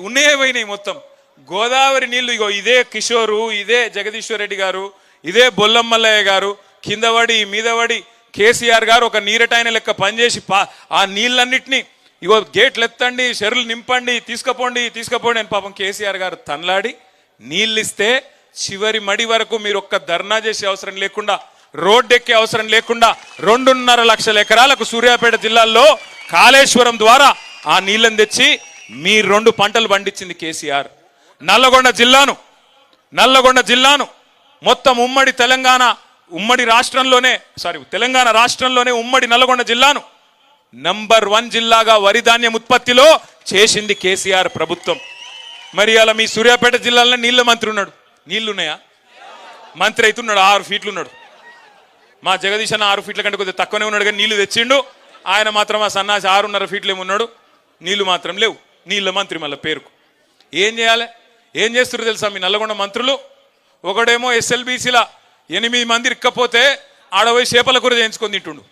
ఉన్నాయే పోయినాయి మొత్తం. గోదావరి నీళ్లు ఇగో ఇదే కిషోరు, ఇదే జగదీశ్వర్ రెడ్డి గారు, ఇదే బొల్లమ్మల్లయ్య గారు కిందవడి మీదవడి కేసీఆర్ గారు ఒక నీరటాయన లెక్క పనిచేసి ఆ నీళ్ళన్నిటినీ ఇగో గేట్లు ఎత్తండి, చెరువులు నింపండి, తీసుకపోండి అని పాపం కేసీఆర్ గారు తనలాడి నీళ్ళు ఇస్తే చివరి మడి వరకు మీరు ఒక్క ధర్నా చేసే అవసరం లేకుండా, రోడ్డెక్కే అవసరం లేకుండా 2.5 లక్షల ఎకరాలకు సూర్యాపేట జిల్లాల్లో కాళేశ్వరం ద్వారా ఆ నీళ్ళని తెచ్చి మీ 2 పంటలు పండించింది కేసీఆర్. నల్లగొండ జిల్లాను మొత్తం తెలంగాణ రాష్ట్రంలోనే ఉమ్మడి నల్లగొండ జిల్లాను నంబర్ 1 జిల్లాగా వరి ధాన్యం ఉత్పత్తిలో చేసింది కేసీఆర్ ప్రభుత్వం. మరి అలా మీ సూర్యాపేట జిల్లాలో నీళ్ళ మంత్రి ఉన్నాడు, నీళ్లున్నాయా? మంత్రి అవుతున్నాడు, 6 ఫీట్లు ఉన్నాడు. మా జగదీశ్ అన్న 6 ఫీట్ల కంటే కొద్దిగా తక్కువనే ఉన్నాడు, కానీ నీళ్లు తెచ్చిండు. ఆయన మాత్రం ఆ సన్నాసి 6.5 ఫీట్లు ఏమున్నాడు, నీళ్లు మాత్రం లేవు. నీళ్ళ మంత్రి మళ్ళీ పేరుకు. ఏం చేయాలి? ఏం చేస్తున్నారు తెలుసా మీ నల్లగొండ మంత్రులు? ఒకడేమో SLBCలా 8 మంది ఇక్కపోతే ఆడపోయి చేపల కూర చేయించుకొని తింటుండు.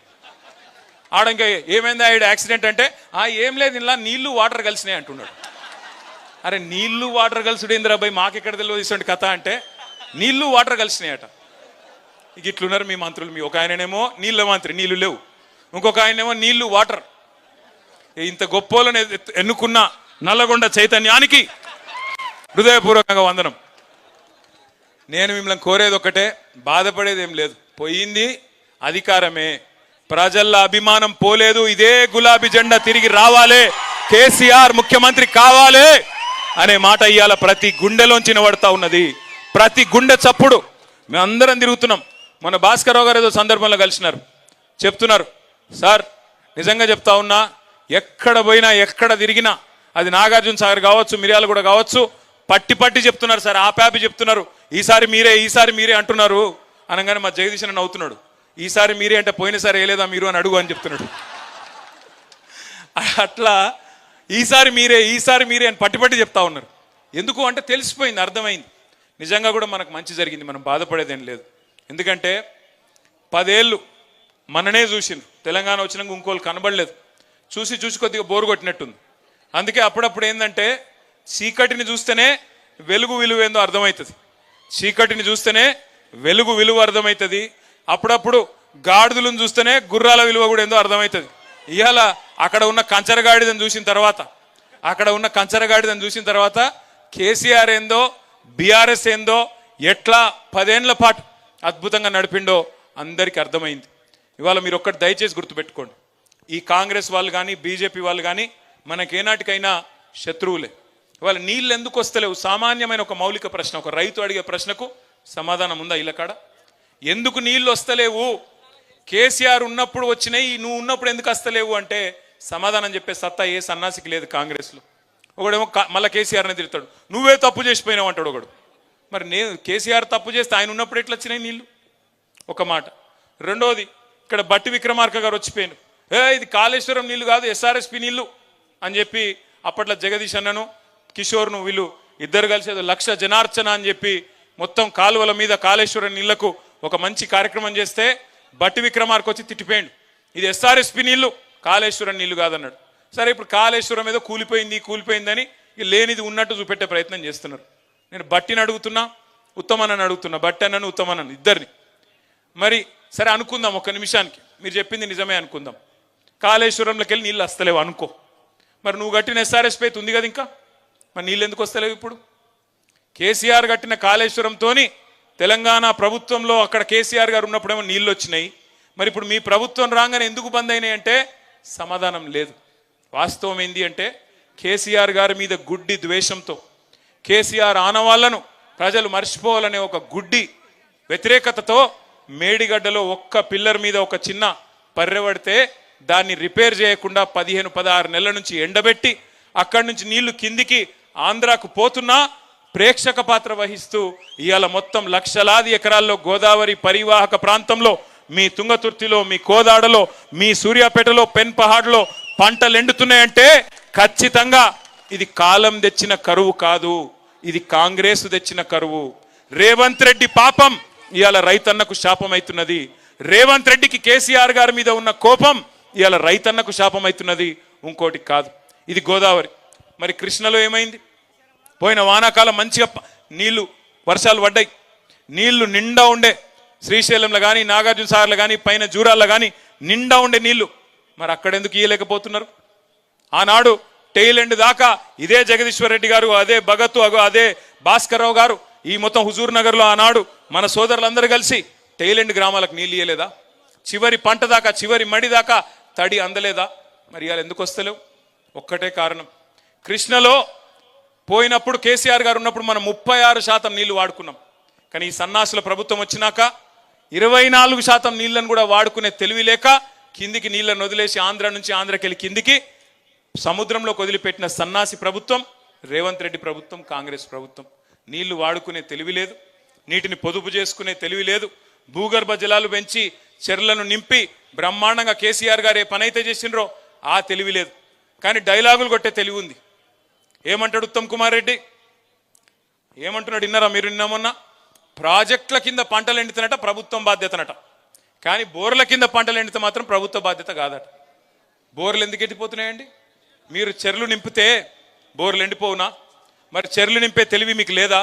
ఆడ ఇంకా ఏమైంది ఆవిడ యాక్సిడెంట్ అంటే ఏం లేదు, ఇలా నీళ్లు వాటర్ కలిసినాయి అంటున్నాడు. అరే నీళ్లు వాటర్ కలుసుడు ఏందిరాబాయ్, మాకెక్కడ తెలియదు ఇటువంటి కథ అంటే నీళ్లు వాటర్ కలిసినాయట. ఇక ఇట్లున్నారు మీ మంత్రులు. మీ ఒక ఆయననేమో నీళ్ళ మంత్రి, నీళ్లు లేవు. ఇంకొక ఆయనేమో నీళ్లు వాటర్. ఇంత గొప్పలను ఎన్నుకున్న నల్లగొండ చైతన్యానికి హృదయపూర్వకంగా వందనం. నేను మిమ్మల్ని కోరేది ఒకటే, బాధపడేది ఏం లేదు. పోయింది అధికారమే, ప్రజల అభిమానం పోలేదు. ఇదే గులాబీ జెండా తిరిగి రావాలి, కేసీఆర్ ముఖ్యమంత్రి కావాలి అనే మాట ఇవాళ ప్రతి గుండెలోంచి వినబడతా ఉన్నది. ప్రతి గుండె చప్పుడు. మేమందరం తిరుగుతున్నాం. మన భాస్కరరావు గారు ఏదో సందర్భంలో కలిసినారు, చెప్తున్నారు, సార్ నిజంగా చెప్తా ఉన్నా, ఎక్కడ పోయినా ఎక్కడ తిరిగినా అది నాగార్జున సాగర్ కావచ్చు, మిర్యాలగూడ కావచ్చు, పట్టి చెప్తున్నారు సార్, ఆపాపి చెప్తున్నారు, ఈసారి మీరే అంటున్నారు అనగానే మా జగదీశ్ అన్న నవ్వుతున్నాడు. ఈసారి మీరే అంటే పోయినసారి వేయలేదా మీరు అని అడుగు అని చెప్తున్నాడు. అట్లా ఈసారి మీరే అని పట్టి చెప్తా ఉన్నారు. ఎందుకు అంటే తెలిసిపోయింది, అర్థమైంది. నిజంగా కూడా మనకు మంచి జరిగింది, మనం బాధపడేదేం లేదు. ఎందుకంటే 10 ఏళ్ళు మననే చూసిండ్రు, తెలంగాణ వచ్చినాక ఇంకోళ్ళు కనబడలేదు. చూసి కొద్దిగా బోరు కొట్టినట్టుంది. అందుకే అప్పుడప్పుడు ఏంటంటే చీకటిని చూస్తేనే వెలుగు విలువ ఏందో అర్థమవుతుంది, చీకటిని చూస్తేనే వెలుగు విలువ అర్థమవుతుంది. అప్పుడప్పుడు గాడిదలను చూస్తేనే గుర్రాల విలువ కూడా ఏందో అర్థమవుతుంది. ఇవాళ అక్కడ ఉన్న కంచరగాడిదని చూసిన తర్వాత కేసీఆర్ ఏందో బీఆర్ఎస్ ఏందో ఎట్లా 10 ఏళ్ల పాటు అద్భుతంగా నడిపిండో అందరికీ అర్థమైంది. ఇవాళ మీరు ఒక్కటి దయచేసి గుర్తుపెట్టుకోండి, ఈ కాంగ్రెస్ వాళ్ళు కానీ బీజేపీ వాళ్ళు కానీ మనకేనాటికైనా శత్రువులే. ఇవాళ నీళ్ళు ఎందుకు వస్తలేవు? సామాన్యమైన ఒక మౌలిక ప్రశ్న, ఒక రైతు అడిగే ప్రశ్నకు సమాధానం ఉందా ఇళ్ళకాడ? ఎందుకు నీళ్ళు వస్తలేవు? కేసీఆర్ ఉన్నప్పుడు వచ్చినాయి, నువ్వు ఉన్నప్పుడు ఎందుకు వస్తలేవు అంటే సమాధానం చెప్పే సత్తా ఏ సన్నాసికి లేదు కాంగ్రెస్లో. ఒకడేమో మళ్ళీ కేసీఆర్ని తిడతాడు, నువ్వే తప్పు చేసిపోయినావు అంటాడు ఒకడు. మరి నేను కేసీఆర్ తప్పు చేస్తే ఆయన ఉన్నప్పుడు ఎట్లా వచ్చినాయి నీళ్ళు? ఒక మాట. రెండోది, ఇక్కడ బట్టి విక్రమార్క గారు వచ్చిపోయాను, ఇది కాళేశ్వరం నీళ్లు కాదు SRSP నీళ్లు అని చెప్పి అప్పట్లో జగదీష్ అన్నను కిషోర్ను వీళ్ళు ఇద్దరు కలిసి 1,00,000 జనార్చన అని చెప్పి మొత్తం కాలువల మీద కాళేశ్వరం నీళ్లకు ఒక మంచి కార్యక్రమం చేస్తే బట్టి విక్రమార్క వచ్చి తిట్టిపోయాడు, ఇది SRSP నీళ్లు కాళేశ్వరం నీళ్లు కాదన్నాడు. సరే ఇప్పుడు కాళేశ్వరం ఏదో కూలిపోయిందని లేనిది ఉన్నట్టు చూపెట్టే ప్రయత్నం చేస్తున్నారు. నేను బట్టిని అడుగుతున్నా, ఉత్తమన్నని అడుగుతున్నా, బట్టి అన్నను ఉత్తమన్నను ఇద్దరిని. మరి సరే అనుకుందాం, ఒక్క నిమిషానికి మీరు చెప్పింది నిజమే అనుకుందాం, కాళేశ్వరంలోకి వెళ్ళి నీళ్ళు వస్తలేవు అనుకో. మరి నువ్వు కట్టిన SRSP అయితే ఉంది కదా, ఇంకా మరి నీళ్ళు ఎందుకు వస్తలేవు? ఇప్పుడు కేసీఆర్ కట్టిన కాళేశ్వరంతో తెలంగాణ ప్రభుత్వంలో అక్కడ కేసీఆర్ గారు ఉన్నప్పుడేమో నీళ్ళు వచ్చినాయి, మరి ఇప్పుడు మీ ప్రభుత్వం రాగానే ఎందుకు బంద్ అయినాయి అంటే సమాధానం లేదు. వాస్తవం ఏంది అంటే కేసీఆర్ గారి మీద గుడ్డి ద్వేషంతో, కేసీఆర్ ఆనవాళ్లను ప్రజలు మర్చిపోవాలనే ఒక గుడ్డి వ్యతిరేకతతో మేడిగడ్డలో ఒక్క పిల్లర్ మీద ఒక చిన్న పర్రె పడితే దాన్ని రిపేర్ చేయకుండా 15-16 నెలల నుంచి ఎండబెట్టి అక్కడి నుంచి నీళ్లు కిందికి ఆంధ్రాకు పోతున్నా ప్రేక్షక పాత్ర వహిస్తూ ఇవాళ మొత్తం లక్షలాది ఎకరాల్లో గోదావరి పరివాహక ప్రాంతంలో, మీ తుంగతుర్తిలో, మీ కోదాడలో, మీ సూర్యాపేటలో, పెన్పహాడ్లో పంటలు ఎండుతున్నాయంటే ఖచ్చితంగా ఇది కాలం తెచ్చిన కరువు కాదు, ఇది కాంగ్రెస్ తెచ్చిన కరువు. రేవంత్ రెడ్డి పాపం ఇవాళ రైతన్నకు శాపం అవుతున్నది. రేవంత్ రెడ్డికి కేసీఆర్ గారి మీద ఉన్న కోపం ఇవాళ రైతన్నకు శాపం అవుతున్నది, ఇంకోటి కాదు. ఇది గోదావరి. మరి కృష్ణలో ఏమైంది? పోయిన వానాకాలం మంచిగా నీళ్లు వర్షాలు పడ్డాయి, నీళ్లు నిండా ఉండే. శ్రీశైలంలో కానీ నాగార్జున సాగర్లో కానీ పైన జూరాల్లో కానీ నిండా ఉండే నీళ్లు. మరి అక్కడెందుకు ఇయ్యలేకపోతున్నారు? ఆనాడు టెయిల్ ఎండ్ దాకా ఇదే జగదీశ్వర్ రెడ్డి గారు, అదే భగత్, అదే భాస్కర్రావు గారు, ఈ మొత్తం హుజూర్ నగర్లో ఆనాడు మన సోదరులందరూ కలిసి టెయిల్ ఎండ్ గ్రామాలకు నీళ్ళు ఇయ్యలేదా? చివరి పంట దాకా, చివరి మడి దాకా తడి అందలేదా? మరి ఇవాళ ఎందుకు వస్తలేవు? ఒక్కటే కారణం, కృష్ణలో పోయినప్పుడు కేసీఆర్ గారు ఉన్నప్పుడు మనం 36% నీళ్లు వాడుకున్నాం. కానీ ఈ సన్నాసుల ప్రభుత్వం వచ్చినాక 24% నీళ్లను కూడా వాడుకునే తెలివి లేక కిందికి నీళ్లను వదిలేసి ఆంధ్ర నుంచి ఆంధ్రకెళ్ళి కిందికి సముద్రంలోకి వదిలిపెట్టిన సన్నాసి ప్రభుత్వం రేవంత్ రెడ్డి ప్రభుత్వం, కాంగ్రెస్ ప్రభుత్వం. నీళ్లు వాడుకునే తెలివి లేదు, నీటిని పొదుపు చేసుకునే తెలివి లేదు, భూగర్భ జలాలు పెంచి చెర్లను నింపి బ్రహ్మాండంగా కేసీఆర్ గారు ఏ పనైతే చేసిండ్రో ఆ తెలివి లేదు. కానీ డైలాగులు కొట్టే తెలివి ఉంది. ఏమంటాడు ఉత్తమ్ కుమార్ రెడ్డి? ఏమంటున్నాడు విన్నారా మీరు? నిన్నమొన్న ప్రాజెక్టుల కింద పంటలు ఎండుతున్నట ప్రభుత్వం బాధ్యతనట, కానీ బోర్ల కింద పంటలు ఎండితే మాత్రం ప్రభుత్వ బాధ్యత కాదట. బోర్లు ఎందుకు ఎండిపోతున్నాయండి? మీరు చెర్లు నింపితే బోర్లు ఎండిపోవునా? మరి చెర్లు నింపే తెలివి మీకు లేదా?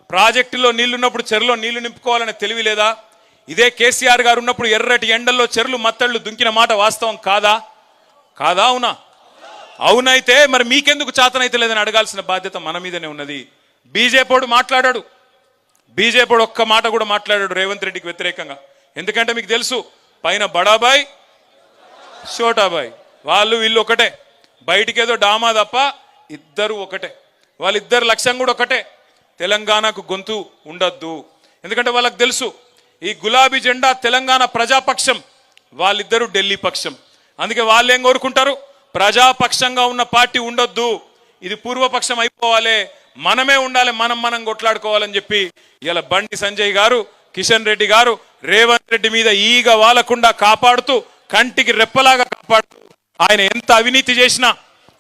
ప్రాజెక్టులో నీళ్లున్నప్పుడు చెరులో నీళ్లు నింపుకోవాలనే తెలివి లేదా? ఇదే కేసీఆర్ గారు ఉన్నప్పుడు ఎర్రటి ఎండల్లో చెరులు మత్తళ్ళు దుంకిన మాట వాస్తవం కాదా? కాదా? అవునా? అవునైతే మరి మీకెందుకు చేతనైతే లేదని అడగాల్సిన బాధ్యత మన మీదనే ఉన్నది. బీజేపీడు మాట్లాడాడు, బీజేపీడు ఒక్క మాట కూడా మాట్లాడాడు రేవంత్ రెడ్డికి వ్యతిరేకంగా. ఎందుకంటే మీకు తెలుసు, పైన బడాబాయ్ షోటాబాయ్, వాళ్ళు వీళ్ళు ఒకటే, బయటికి ఏదో డామా తప్ప ఇద్దరు ఒకటే. వాళ్ళిద్దరు లక్ష్యం కూడా ఒకటే, తెలంగాణకు గొంతు ఉండద్దు. ఎందుకంటే వాళ్ళకి తెలుసు ఈ గులాబీ జెండా తెలంగాణ ప్రజాపక్షం, వాళ్ళిద్దరూ ఢిల్లీ పక్షం. అందుకే వాళ్ళు ఏం కోరుకుంటారు? ప్రజాపక్షంగా ఉన్న పార్టీ ఉండొద్దు, ఇది పూర్వపక్షం అయిపోవాలి, మనమే ఉండాలి, మనం కొట్లాడుకోవాలని చెప్పి ఇలా బండి సంజయ్ గారు, కిషన్ రెడ్డి గారు రేవంత్ రెడ్డి మీద ఈగ వాలకుండా కాపాడుతూ, కంటికి రెప్పలాగా కాపాడుతూ, ఆయన ఎంత అవినీతి చేసినా,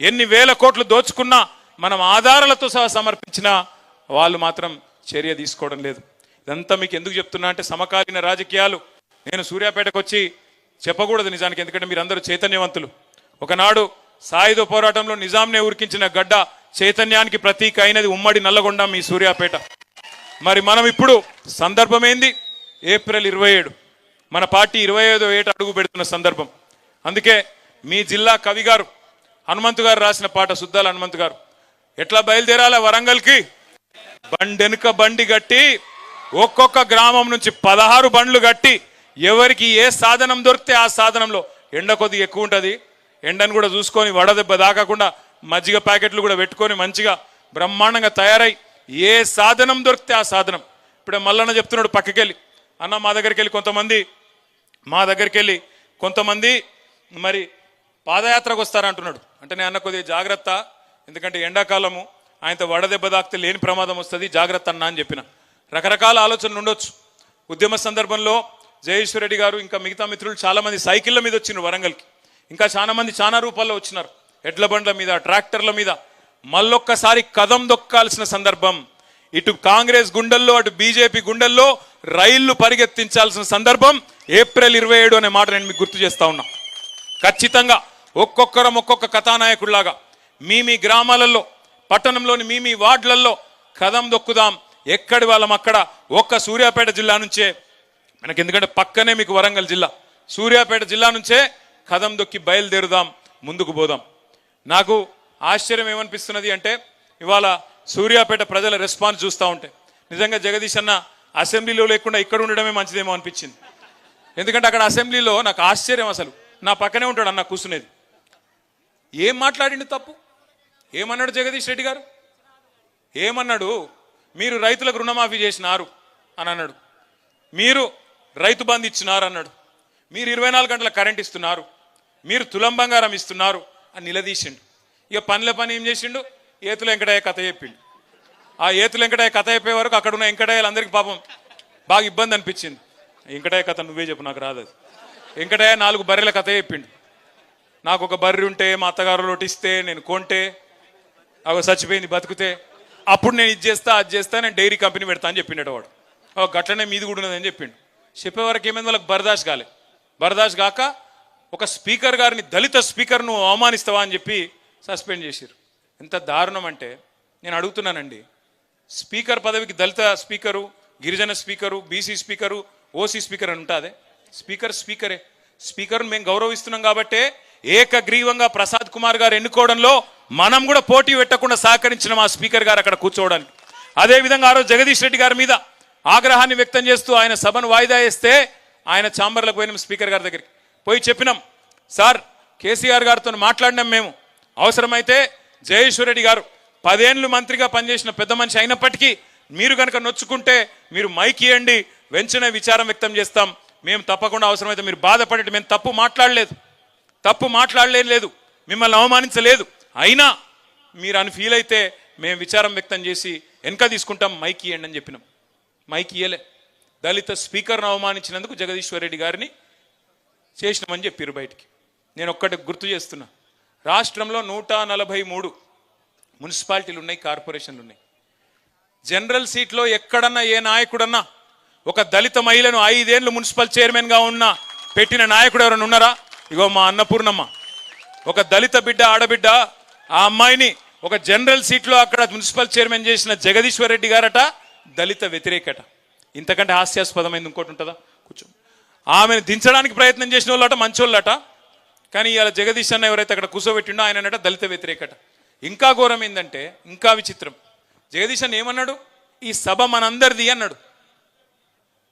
ఎన్ని వేల కోట్లు దోచుకున్నా, మనం ఆధారాలతో సహా సమర్పించినా వాళ్ళు మాత్రం చర్య తీసుకోవడం లేదు. ఇదంతా మీకు ఎందుకు చెప్తున్నా అంటే సమకాలీన రాజకీయాలు. నేను సూర్యాపేటకు వచ్చి చెప్పకూడదు నిజానికి, ఎందుకంటే మీరందరూ చైతన్యవంతులు. ఒకనాడు సాయుధ పోరాటంలో నిజాంనే ఉరికించిన గడ్డ చైతన్యానికి ప్రతీక అయినది ఉమ్మడి నల్లగొండ, మీ సూర్యాపేట. మరి మనం ఇప్పుడు సందర్భం ఏంది? ఏప్రిల్ 27 మన పార్టీ 25వ ఏట అడుగు పెడుతున్న సందర్భం. అందుకే మీ జిల్లా కవి గారు హనుమంతు గారు రాసిన పాట, సుద్దాల హనుమంతు గారు, ఎట్లా బయలుదేరాల వరంగల్కి? బండెనుక బండి గట్టి, ఒక్కొక్క గ్రామం నుంచి 16 బండ్లు గట్టి, ఎవరికి ఏ సాధనం దొరికితే ఆ సాధనంలో, ఎండ కొద్దిగా ఎక్కువ ఉంటుంది, ఎండను కూడా చూసుకొని వడదెబ్బ దాకకుండా మజ్జిగ ప్యాకెట్లు కూడా పెట్టుకొని మంచిగా బ్రహ్మాండంగా తయారై ఏ సాధనం దొరికితే ఆ సాధనం. ఇప్పుడే మల్లన్న చెప్తున్నాడు పక్కకెళ్ళి, అన్న మా దగ్గరికి వెళ్ళి కొంతమంది మరి పాదయాత్రకు వస్తారంటున్నాడు. అంటే నేను అన్న కొద్దిగా జాగ్రత్త, ఎందుకంటే ఎండాకాలము, ఆయనతో వడదెబ్బ దాకితే లేని ప్రమాదం వస్తుంది, జాగ్రత్త అన్న అని చెప్పిన. రకరకాల ఆలోచనలు ఉండొచ్చు. ఉద్యమ సందర్భంలో జయేశ్వర్ రెడ్డి గారు ఇంకా మిగతా మిత్రులు చాలా మంది సైకిళ్ళ మీద వచ్చినారు వరంగల్కి, ఇంకా చాలా మంది చాలా రూపాల్లో వచ్చినారు, ఎడ్ల బండ్ల మీద, ట్రాక్టర్ల మీద. మళ్ళొక్కసారి కదం దొక్కాల్సిన సందర్భం. ఇటు కాంగ్రెస్ గుండెల్లో, అటు బీజేపీ గుండెల్లో రైళ్లు పరిగెత్తించాల్సిన సందర్భం ఏప్రిల్ 27 అనే మాట నేను మీకు గుర్తు చేస్తా ఉన్నా. ఖచ్చితంగా ఒక్కొక్కరం ఒక్కొక్క కథానాయకుడిలాగా మీ గ్రామాలలో, పట్టణంలోని మీ వార్డులలో కదం దొక్కుదాం. ఎక్కడి వాళ్ళం అక్కడ. ఒక్క సూర్యాపేట జిల్లా నుంచే మనకి, ఎందుకంటే పక్కనే మీకు వరంగల్ జిల్లా, సూర్యాపేట జిల్లా నుంచే కదం దొక్కి బయలుదేరుదాం, ముందుకు పోదాం. నాకు ఆశ్చర్యం ఏమనిపిస్తున్నది అంటే ఇవాళ సూర్యాపేట ప్రజల రెస్పాన్స్ చూస్తూ ఉంటే నిజంగా జగదీష్ అన్న అసెంబ్లీలో లేకుండా ఇక్కడ ఉండడమే మంచిదేమో అనిపించింది. ఎందుకంటే అక్కడ అసెంబ్లీలో నాకు ఆశ్చర్యం, అసలు నా పక్కనే ఉంటాడు అన్న కూర్చునేది. ఏం మాట్లాడిండు తప్పు? ఏమన్నాడు జగదీష్ రెడ్డి గారు? ఏమన్నాడు? మీరు రైతులకు రుణమాఫీ చేసినారు అని అన్నాడు, మీరు రైతు బంధు ఇచ్చినారు అన్నాడు, మీరు 24 గంటల కరెంట్ ఇస్తున్నారు, మీరు తులం బంగారం ఇస్తున్నారు అని నిలదీసిండు. ఇక పని ఏం చేసిండు? ఏతుల వెంకటయ్య కథ చెప్పిండు. ఆ ఏతుల వెంకటయ్య కథ చెప్పే వరకు అక్కడ ఉన్న వెంకటయ్యలందరికీ పాపం బాగా ఇబ్బంది అనిపించింది. వెంకటయ్య కథ నువ్వే చెప్పు, నాకు రాదు అది. వెంకటయ్య 4 బర్రెల కథ చెప్పిండు. నాకు ఒక బర్రె ఉంటే, మా అత్తగారు లోటిస్తే, నేను కొంటే, అవి చచ్చిపోయింది, బతుకుతే, అప్పుడు నేను ఇది చేస్తా అది చేస్తా, నేను డైరీ కంపెనీ పెడతా అని చెప్పిండట వాడు. గట్లనే మీది కూడా ఉన్నదని చెప్పిండు. చెప్పేవరకు ఏమైంది, వాళ్ళకి బర్దాష్ కాలే. బర్దాష్ కాక ఒక స్పీకర్ గారిని, దళిత స్పీకర్ను అవమానిస్తావా అని చెప్పి సస్పెండ్ చేశారు. ఎంత దారుణం అంటే నేను అడుగుతున్నానండి, స్పీకర్ పదవికి దళిత స్పీకరు, గిరిజన speaker, BC speaker, OC speaker అని ఉంటుందే. స్పీకర్ స్పీకరే. స్పీకర్ను మేము గౌరవిస్తున్నాం కాబట్టే ఏకగ్రీవంగా ప్రసాద్ కుమార్ గారు ఎన్నుకోవడంలో మనం కూడా పోటీ పెట్టకుండా సహకరించిన మా స్పీకర్ గారు అక్కడ కూర్చోవడానికి. అదేవిధంగా ఆ రోజు జగదీష్ రెడ్డి గారి మీద ఆగ్రహాన్ని వ్యక్తం చేస్తూ ఆయన సభను వాయిదా వేస్తే ఆయన ఛాంబర్లకు పోయినాం, స్పీకర్ గారి దగ్గరికి పోయి చెప్పినాం, సార్ కేసీఆర్ గారితో మాట్లాడినాం మేము, అవసరమైతే జయేశ్వర్ రెడ్డి గారు 10 ఏళ్ళు మంత్రిగా పనిచేసిన పెద్ద మనిషి అయినప్పటికీ మీరు కనుక నొచ్చుకుంటే మీరు మైక్ ఇవ్వండి, వెంటనే విచారం వ్యక్తం చేస్తాం, మేము తప్పకుండా అవసరమైతే మీరు బాధపడేది, మేము తప్పు మాట్లాడలేదు, మిమ్మల్ని అవమానించలేదు, అయినా మీరు అని ఫీల్ అయితే మేము విచారం వ్యక్తం చేసి వెనక తీసుకుంటాం, మైక్ ఇవ్వండి అని చెప్పినాం. మైక్ ఇయ్యలే. దళిత స్పీకర్ను అవమానించినందుకు జగదీశ్వర్ రెడ్డి గారిని చేసినామని చెప్పారు బయటికి. నేను ఒక్కటి గుర్తు చేస్తున్నా, రాష్ట్రంలో 143 మున్సిపాలిటీలు ఉన్నాయి, కార్పొరేషన్లు ఉన్నాయి. జనరల్ సీట్లో ఎక్కడన్నా ఏ నాయకుడన్నా ఒక దళిత మహిళను 5 ఏళ్ళు మున్సిపల్ చైర్మన్గా ఉన్న పెట్టిన నాయకుడు ఎవరైనా ఉన్నారా? ఇగో మా అన్నపూర్ణమ్మ, ఒక దళిత బిడ్డ, ఆడబిడ్డ, ఆ అమ్మాయిని ఒక జనరల్ సీట్లో అక్కడ మున్సిపల్ చైర్మన్ చేసిన జగదీశ్వర్ రెడ్డి గారట దళిత వ్యతిరేకట. ఇంతకంటే హాస్యాస్పదమైంది ఇంకోటి ఉంటుందా? కూర్చో. ఆమెను దించడానికి ప్రయత్నం చేసిన వాళ్ళట మంచోళ్ళట, కానీ ఇవాళ జగదీష్ అన్న ఎవరైతే అక్కడ కూర్చోబెట్టిండో ఆయన దళిత వ్యతిరేకట. ఇంకా ఘోరం ఏంటంటే, ఇంకా విచిత్రం, జగదీష్ అన్న ఏమన్నాడు, ఈ సభ మనందరిది అన్నాడు.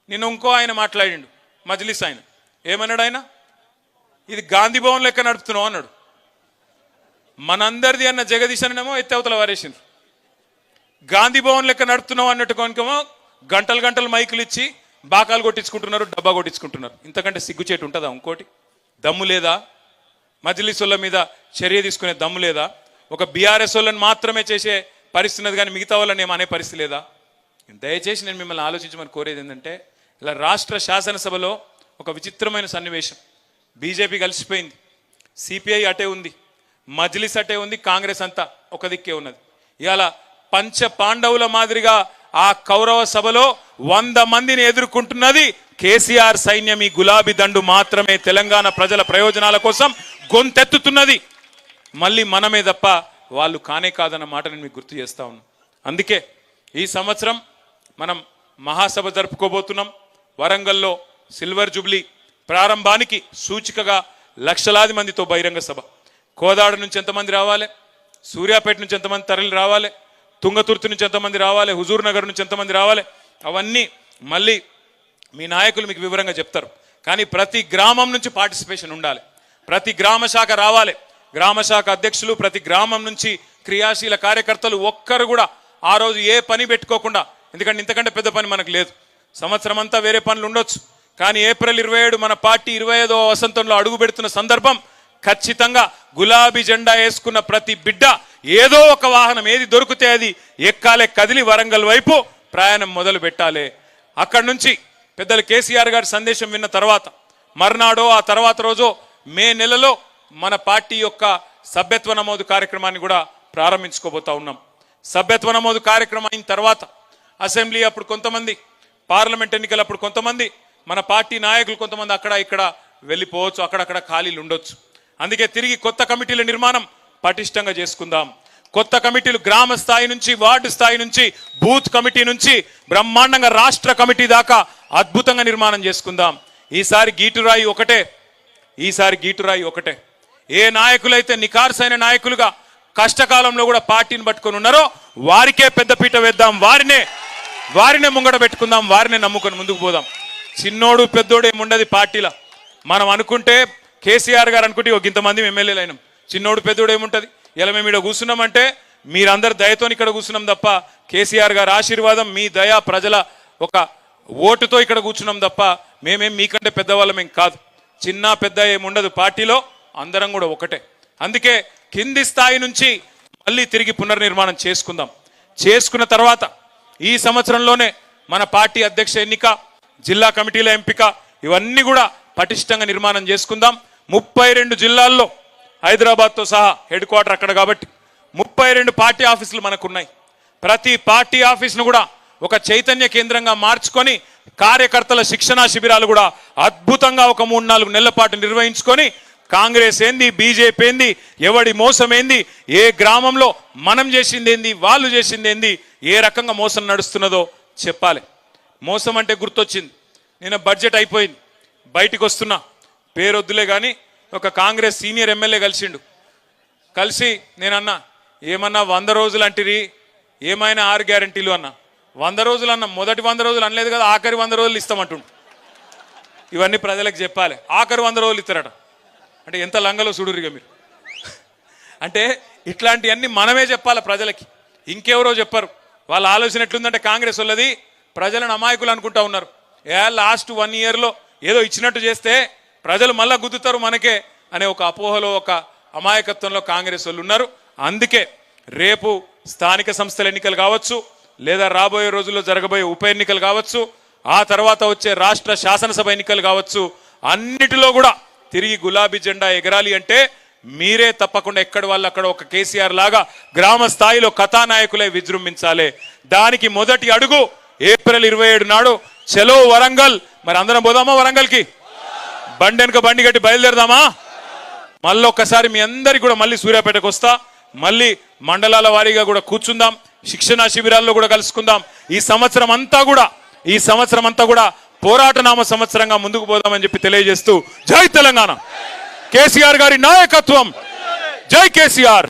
నిన్న ఇంకో ఆయన మాట్లాడిండు, మజ్లిస్ ఆయన, ఏమన్నాడు ఆయన, ఇది గాంధీ భవన్ లెక్క నడుపుతున్నావు అన్నాడు. మనందరిది అన్న జగదీష్ అన్నమో ఎత్తవతల వారేసిండ్రు. గాంధీ భవన్ లెక్క నడుపుతున్నావు అన్నట్టు కొనుకేమో గంటలు గంటలు మైకులు ఇచ్చి బాకాలు కొట్టించుకుంటున్నారు, డబ్బా కొట్టించుకుంటున్నారు. ఇంతకంటే సిగ్గుచేటు ఉంటుందా? ఇంకోటి దమ్ము లేదా? మజ్లిస్ వాళ్ళ మీద చర్య తీసుకునే దమ్ము లేదా? ఒక బీఆర్ఎస్ వాళ్ళని మాత్రమే చేసే పరిస్థితి కానీ మిగతా వాళ్ళని ఏమనే పరిస్థితి లేదా? దయచేసి నేను మిమ్మల్ని ఆలోచించమని కోరేది ఏంటంటే, ఇలా రాష్ట్ర శాసనసభలో ఒక విచిత్రమైన సన్నివేశం. బీజేపీ కలిసిపోయింది, సిపిఐ అటే ఉంది, మజ్లిస్ అటే ఉంది, కాంగ్రెస్ అంతా ఒక దిక్కే ఉన్నది. ఇవాళ పంచ పాండవుల మాదిరిగా ఆ కౌరవ సభలో 100 మందిని ఎదుర్కొంటున్నది కేసీఆర్ సైన్యం. ఈ గులాబీ దండు మాత్రమే తెలంగాణ ప్రజల ప్రయోజనాల కోసం గొంతెత్తుతున్నది. మళ్ళీ మనమే తప్ప వాళ్ళు కానే కాదన్న మాట నేను మీకు గుర్తు చేస్తా ఉన్నాను. అందుకే ఈ సంవత్సరం మనం మహాసభ జరుపుకోబోతున్నాం. వరంగల్లో సిల్వర్ జూబ్లీ ప్రారంభానికి సూచికగా లక్షలాది మందితో బహిరంగ సభ. కోదాడ నుంచి ఎంతమంది రావాలి, సూర్యాపేట నుంచి ఎంతమంది తరలి రావాలి, తుంగతుర్తి నుంచి ఎంతమంది రావాలి, హుజూర్ నగర్ నుంచి ఎంతమంది రావాలి, అవన్నీ మళ్ళీ మీ నాయకులు మీకు వివరంగా చెప్తారు. కానీ ప్రతి గ్రామం నుంచి పార్టిసిపేషన్ ఉండాలి, ప్రతి గ్రామ శాఖ రావాలి, గ్రామ శాఖ అధ్యక్షులు, ప్రతి గ్రామం నుంచి క్రియాశీల కార్యకర్తలు ఒక్కరు కూడా ఆ రోజు ఏ పని పెట్టుకోకుండా, ఎందుకంటే ఇంతకంటే పెద్ద పని మనకు లేదు, సంవత్సరం అంతా వేరే పనులు ఉండొచ్చు, కానీ ఏప్రిల్ 27 మన పార్టీ 25వ వసంతంలో అడుగు పెడుతున్న సందర్భం, ఖచ్చితంగా గులాబీ జెండా వేసుకున్న ప్రతి బిడ్డ ఏదో ఒక వాహనం ఏది దొరికితే అది ఎక్కాలే, కదిలి వరంగల్ వైపు ప్రయాణం మొదలు పెట్టాలి. అక్కడి నుంచి పెద్దలు కేసీఆర్ గారి సందేశం విన్న తర్వాత మర్నాడో ఆ తర్వాత రోజో మే నెలలో మన పార్టీ యొక్క సభ్యత్వ నమోదు కార్యక్రమాన్ని కూడా ప్రారంభించుకోబోతా ఉన్నాం. సభ్యత్వ నమోదు కార్యక్రమం అయిన తర్వాత అసెంబ్లీ అప్పుడు కొంతమంది, పార్లమెంట్ ఎన్నికలప్పుడు కొంతమంది, మన పార్టీ నాయకులు కొంతమంది అక్కడ ఇక్కడ వెళ్ళిపోవచ్చు, అక్కడక్కడ ఖాళీలు ఉండొచ్చు. అందుకే తిరిగి కొత్త కమిటీల నిర్మాణం పటిష్టంగా చేసుకుందాం. కొత్త కమిటీలు గ్రామ స్థాయి నుంచి, వార్డు స్థాయి నుంచి, బూత్ కమిటీ నుంచి బ్రహ్మాండంగా రాష్ట్ర కమిటీ దాకా అద్భుతంగా నిర్మాణం చేసుకుందాం. ఈసారి గీటురాయి ఒకటే. ఏ నాయకులైతే నికార్సైన నాయకులుగా కష్టకాలంలో కూడా పార్టీని పట్టుకొని ఉన్నారో వారికే పెద్దపీట వేద్దాం, వారినే ముంగడ పెట్టుకుందాం, వారినే నమ్ముకొని ముందుకు పోదాం. చిన్నోడు పెద్దోడు ఏముండదు పార్టీలో. మనం అనుకుంటే కేసీఆర్ గారు అనుకుంటే ఒక ఇంతమంది ఎమ్మెల్యేలు అయినాం, చిన్నోడు పెద్దోడు ఏముంటుంది. ఇలా మేము ఇక్కడ కూర్చున్నామంటే మీరందరు దయతో ఇక్కడ కూర్చున్నాం తప్ప, కేసీఆర్ గారి ఆశీర్వాదం, మీ దయ, ప్రజల ఒక ఓటుతో ఇక్కడ కూర్చున్నాం తప్ప మేమేం మీకంటే పెద్దవాళ్ళమేం కాదు. చిన్న పెద్ద ఏముండదు, పార్టీలో అందరం కూడా ఒకటే. అందుకే కింది స్థాయి నుంచి మళ్ళీ తిరిగి పునర్నిర్మాణం చేసుకున్న తర్వాత ఈ సంవత్సరంలోనే మన పార్టీ అధ్యక్ష ఎన్నిక, జిల్లా కమిటీల ఎంపిక, ఇవన్నీ కూడా పటిష్టంగా నిర్మాణం చేసుకుందాం. 32 జిల్లాల్లో, హైదరాబాద్తో సహా హెడ్ క్వార్టర్ అక్కడ కాబట్టి 32 పార్టీ ఆఫీసులు మనకున్నాయి. ప్రతి పార్టీ ఆఫీస్ను కూడా ఒక చైతన్య కేంద్రంగా మార్చుకొని కార్యకర్తల శిక్షణా శిబిరాలు కూడా అద్భుతంగా ఒక 3-4 నెలల పాటు నిర్వహించుకొని కాంగ్రెస్ ఏంది, బీజేపీ ఏంది, ఎవడి మోసం ఏంది, ఏ గ్రామంలో మనం చేసింది ఏంది, వాళ్ళు చేసింది ఏంది, ఏ రకంగా మోసం నడుస్తున్నదో చెప్పాలి. మోసం అంటే గుర్తొచ్చింది, నేను బడ్జెట్ అయిపోయింది, బయటికి వస్తున్నా, పేరొద్దులే కానీ ఒక కాంగ్రెస్ సీనియర్ ఎమ్మెల్యే కలిసి నేనన్నా, ఏమన్నా 100 రోజులు అంటిరి, ఏమైనా 6 గ్యారంటీలు అన్నా. 100 రోజులు అన్న, మొదటి 100 రోజులు అనలేదు కదా, ఆఖరి 100 రోజులు ఇస్తామంటుండు. ఇవన్నీ ప్రజలకు చెప్పాలి. ఆఖరి 100 రోజులు ఇస్తారట అంటే ఎంత లంగలో చూడురిగా మీరు. అంటే ఇట్లాంటివన్నీ మనమే చెప్పాలి ప్రజలకి, ఇంకెవరో చెప్పరు. వాళ్ళ ఆలోచన ఎట్లుందంటే కాంగ్రెస్ వాళ్ళది ప్రజలను అమాయకులు అనుకుంటా ఉన్నారు. లాస్ట్ 1 ఇయర్లో ఏదో ఇచ్చినట్టు చేస్తే ప్రజలు మళ్ళా గుద్దుతారు మనకే అనే ఒక అపోహలో, ఒక అమాయకత్వంలో కాంగ్రెస్ వాళ్ళు ఉన్నారు. అందుకే రేపు స్థానిక సంస్థల ఎన్నికలు కావచ్చు, లేదా రాబోయే రోజుల్లో జరగబోయే ఉప ఎన్నికలు కావచ్చు, ఆ తర్వాత వచ్చే రాష్ట్ర శాసనసభ ఎన్నికలు కావచ్చు, అన్నిటిలో కూడా తిరిగి గులాబీ జెండా ఎగరాలి అంటే మీరే తప్పకుండా ఎక్కడి వాళ్ళు అక్కడ ఒక కేసీఆర్ లాగా గ్రామ స్థాయిలో కథానాయకులై విజృంభించాలి. దానికి మొదటి అడుగు ఏప్రిల్ 27 నాడు చలో వరంగల్. మరి అందరం పోదామా వరంగల్కి? బండి వెనుక బండి కట్టి బయలుదేరదామా? మళ్ళీ ఒక్కసారి మీ అందరికి కూడా మళ్ళీ సూర్యాపేటకు వస్తా, మళ్ళీ మండలాల వారీగా కూడా కూర్చుందాం, శిక్షణా శిబిరాల్లో కూడా కలుసుకుందాం. ఈ సంవత్సరం అంతా కూడా పోరాటనామ సంవత్సరంగా ముందుకు పోదామని చెప్పి తెలియజేస్తూ జై తెలంగాణ, కేసీఆర్ గారి నాయకత్వం, జై కేసీఆర్.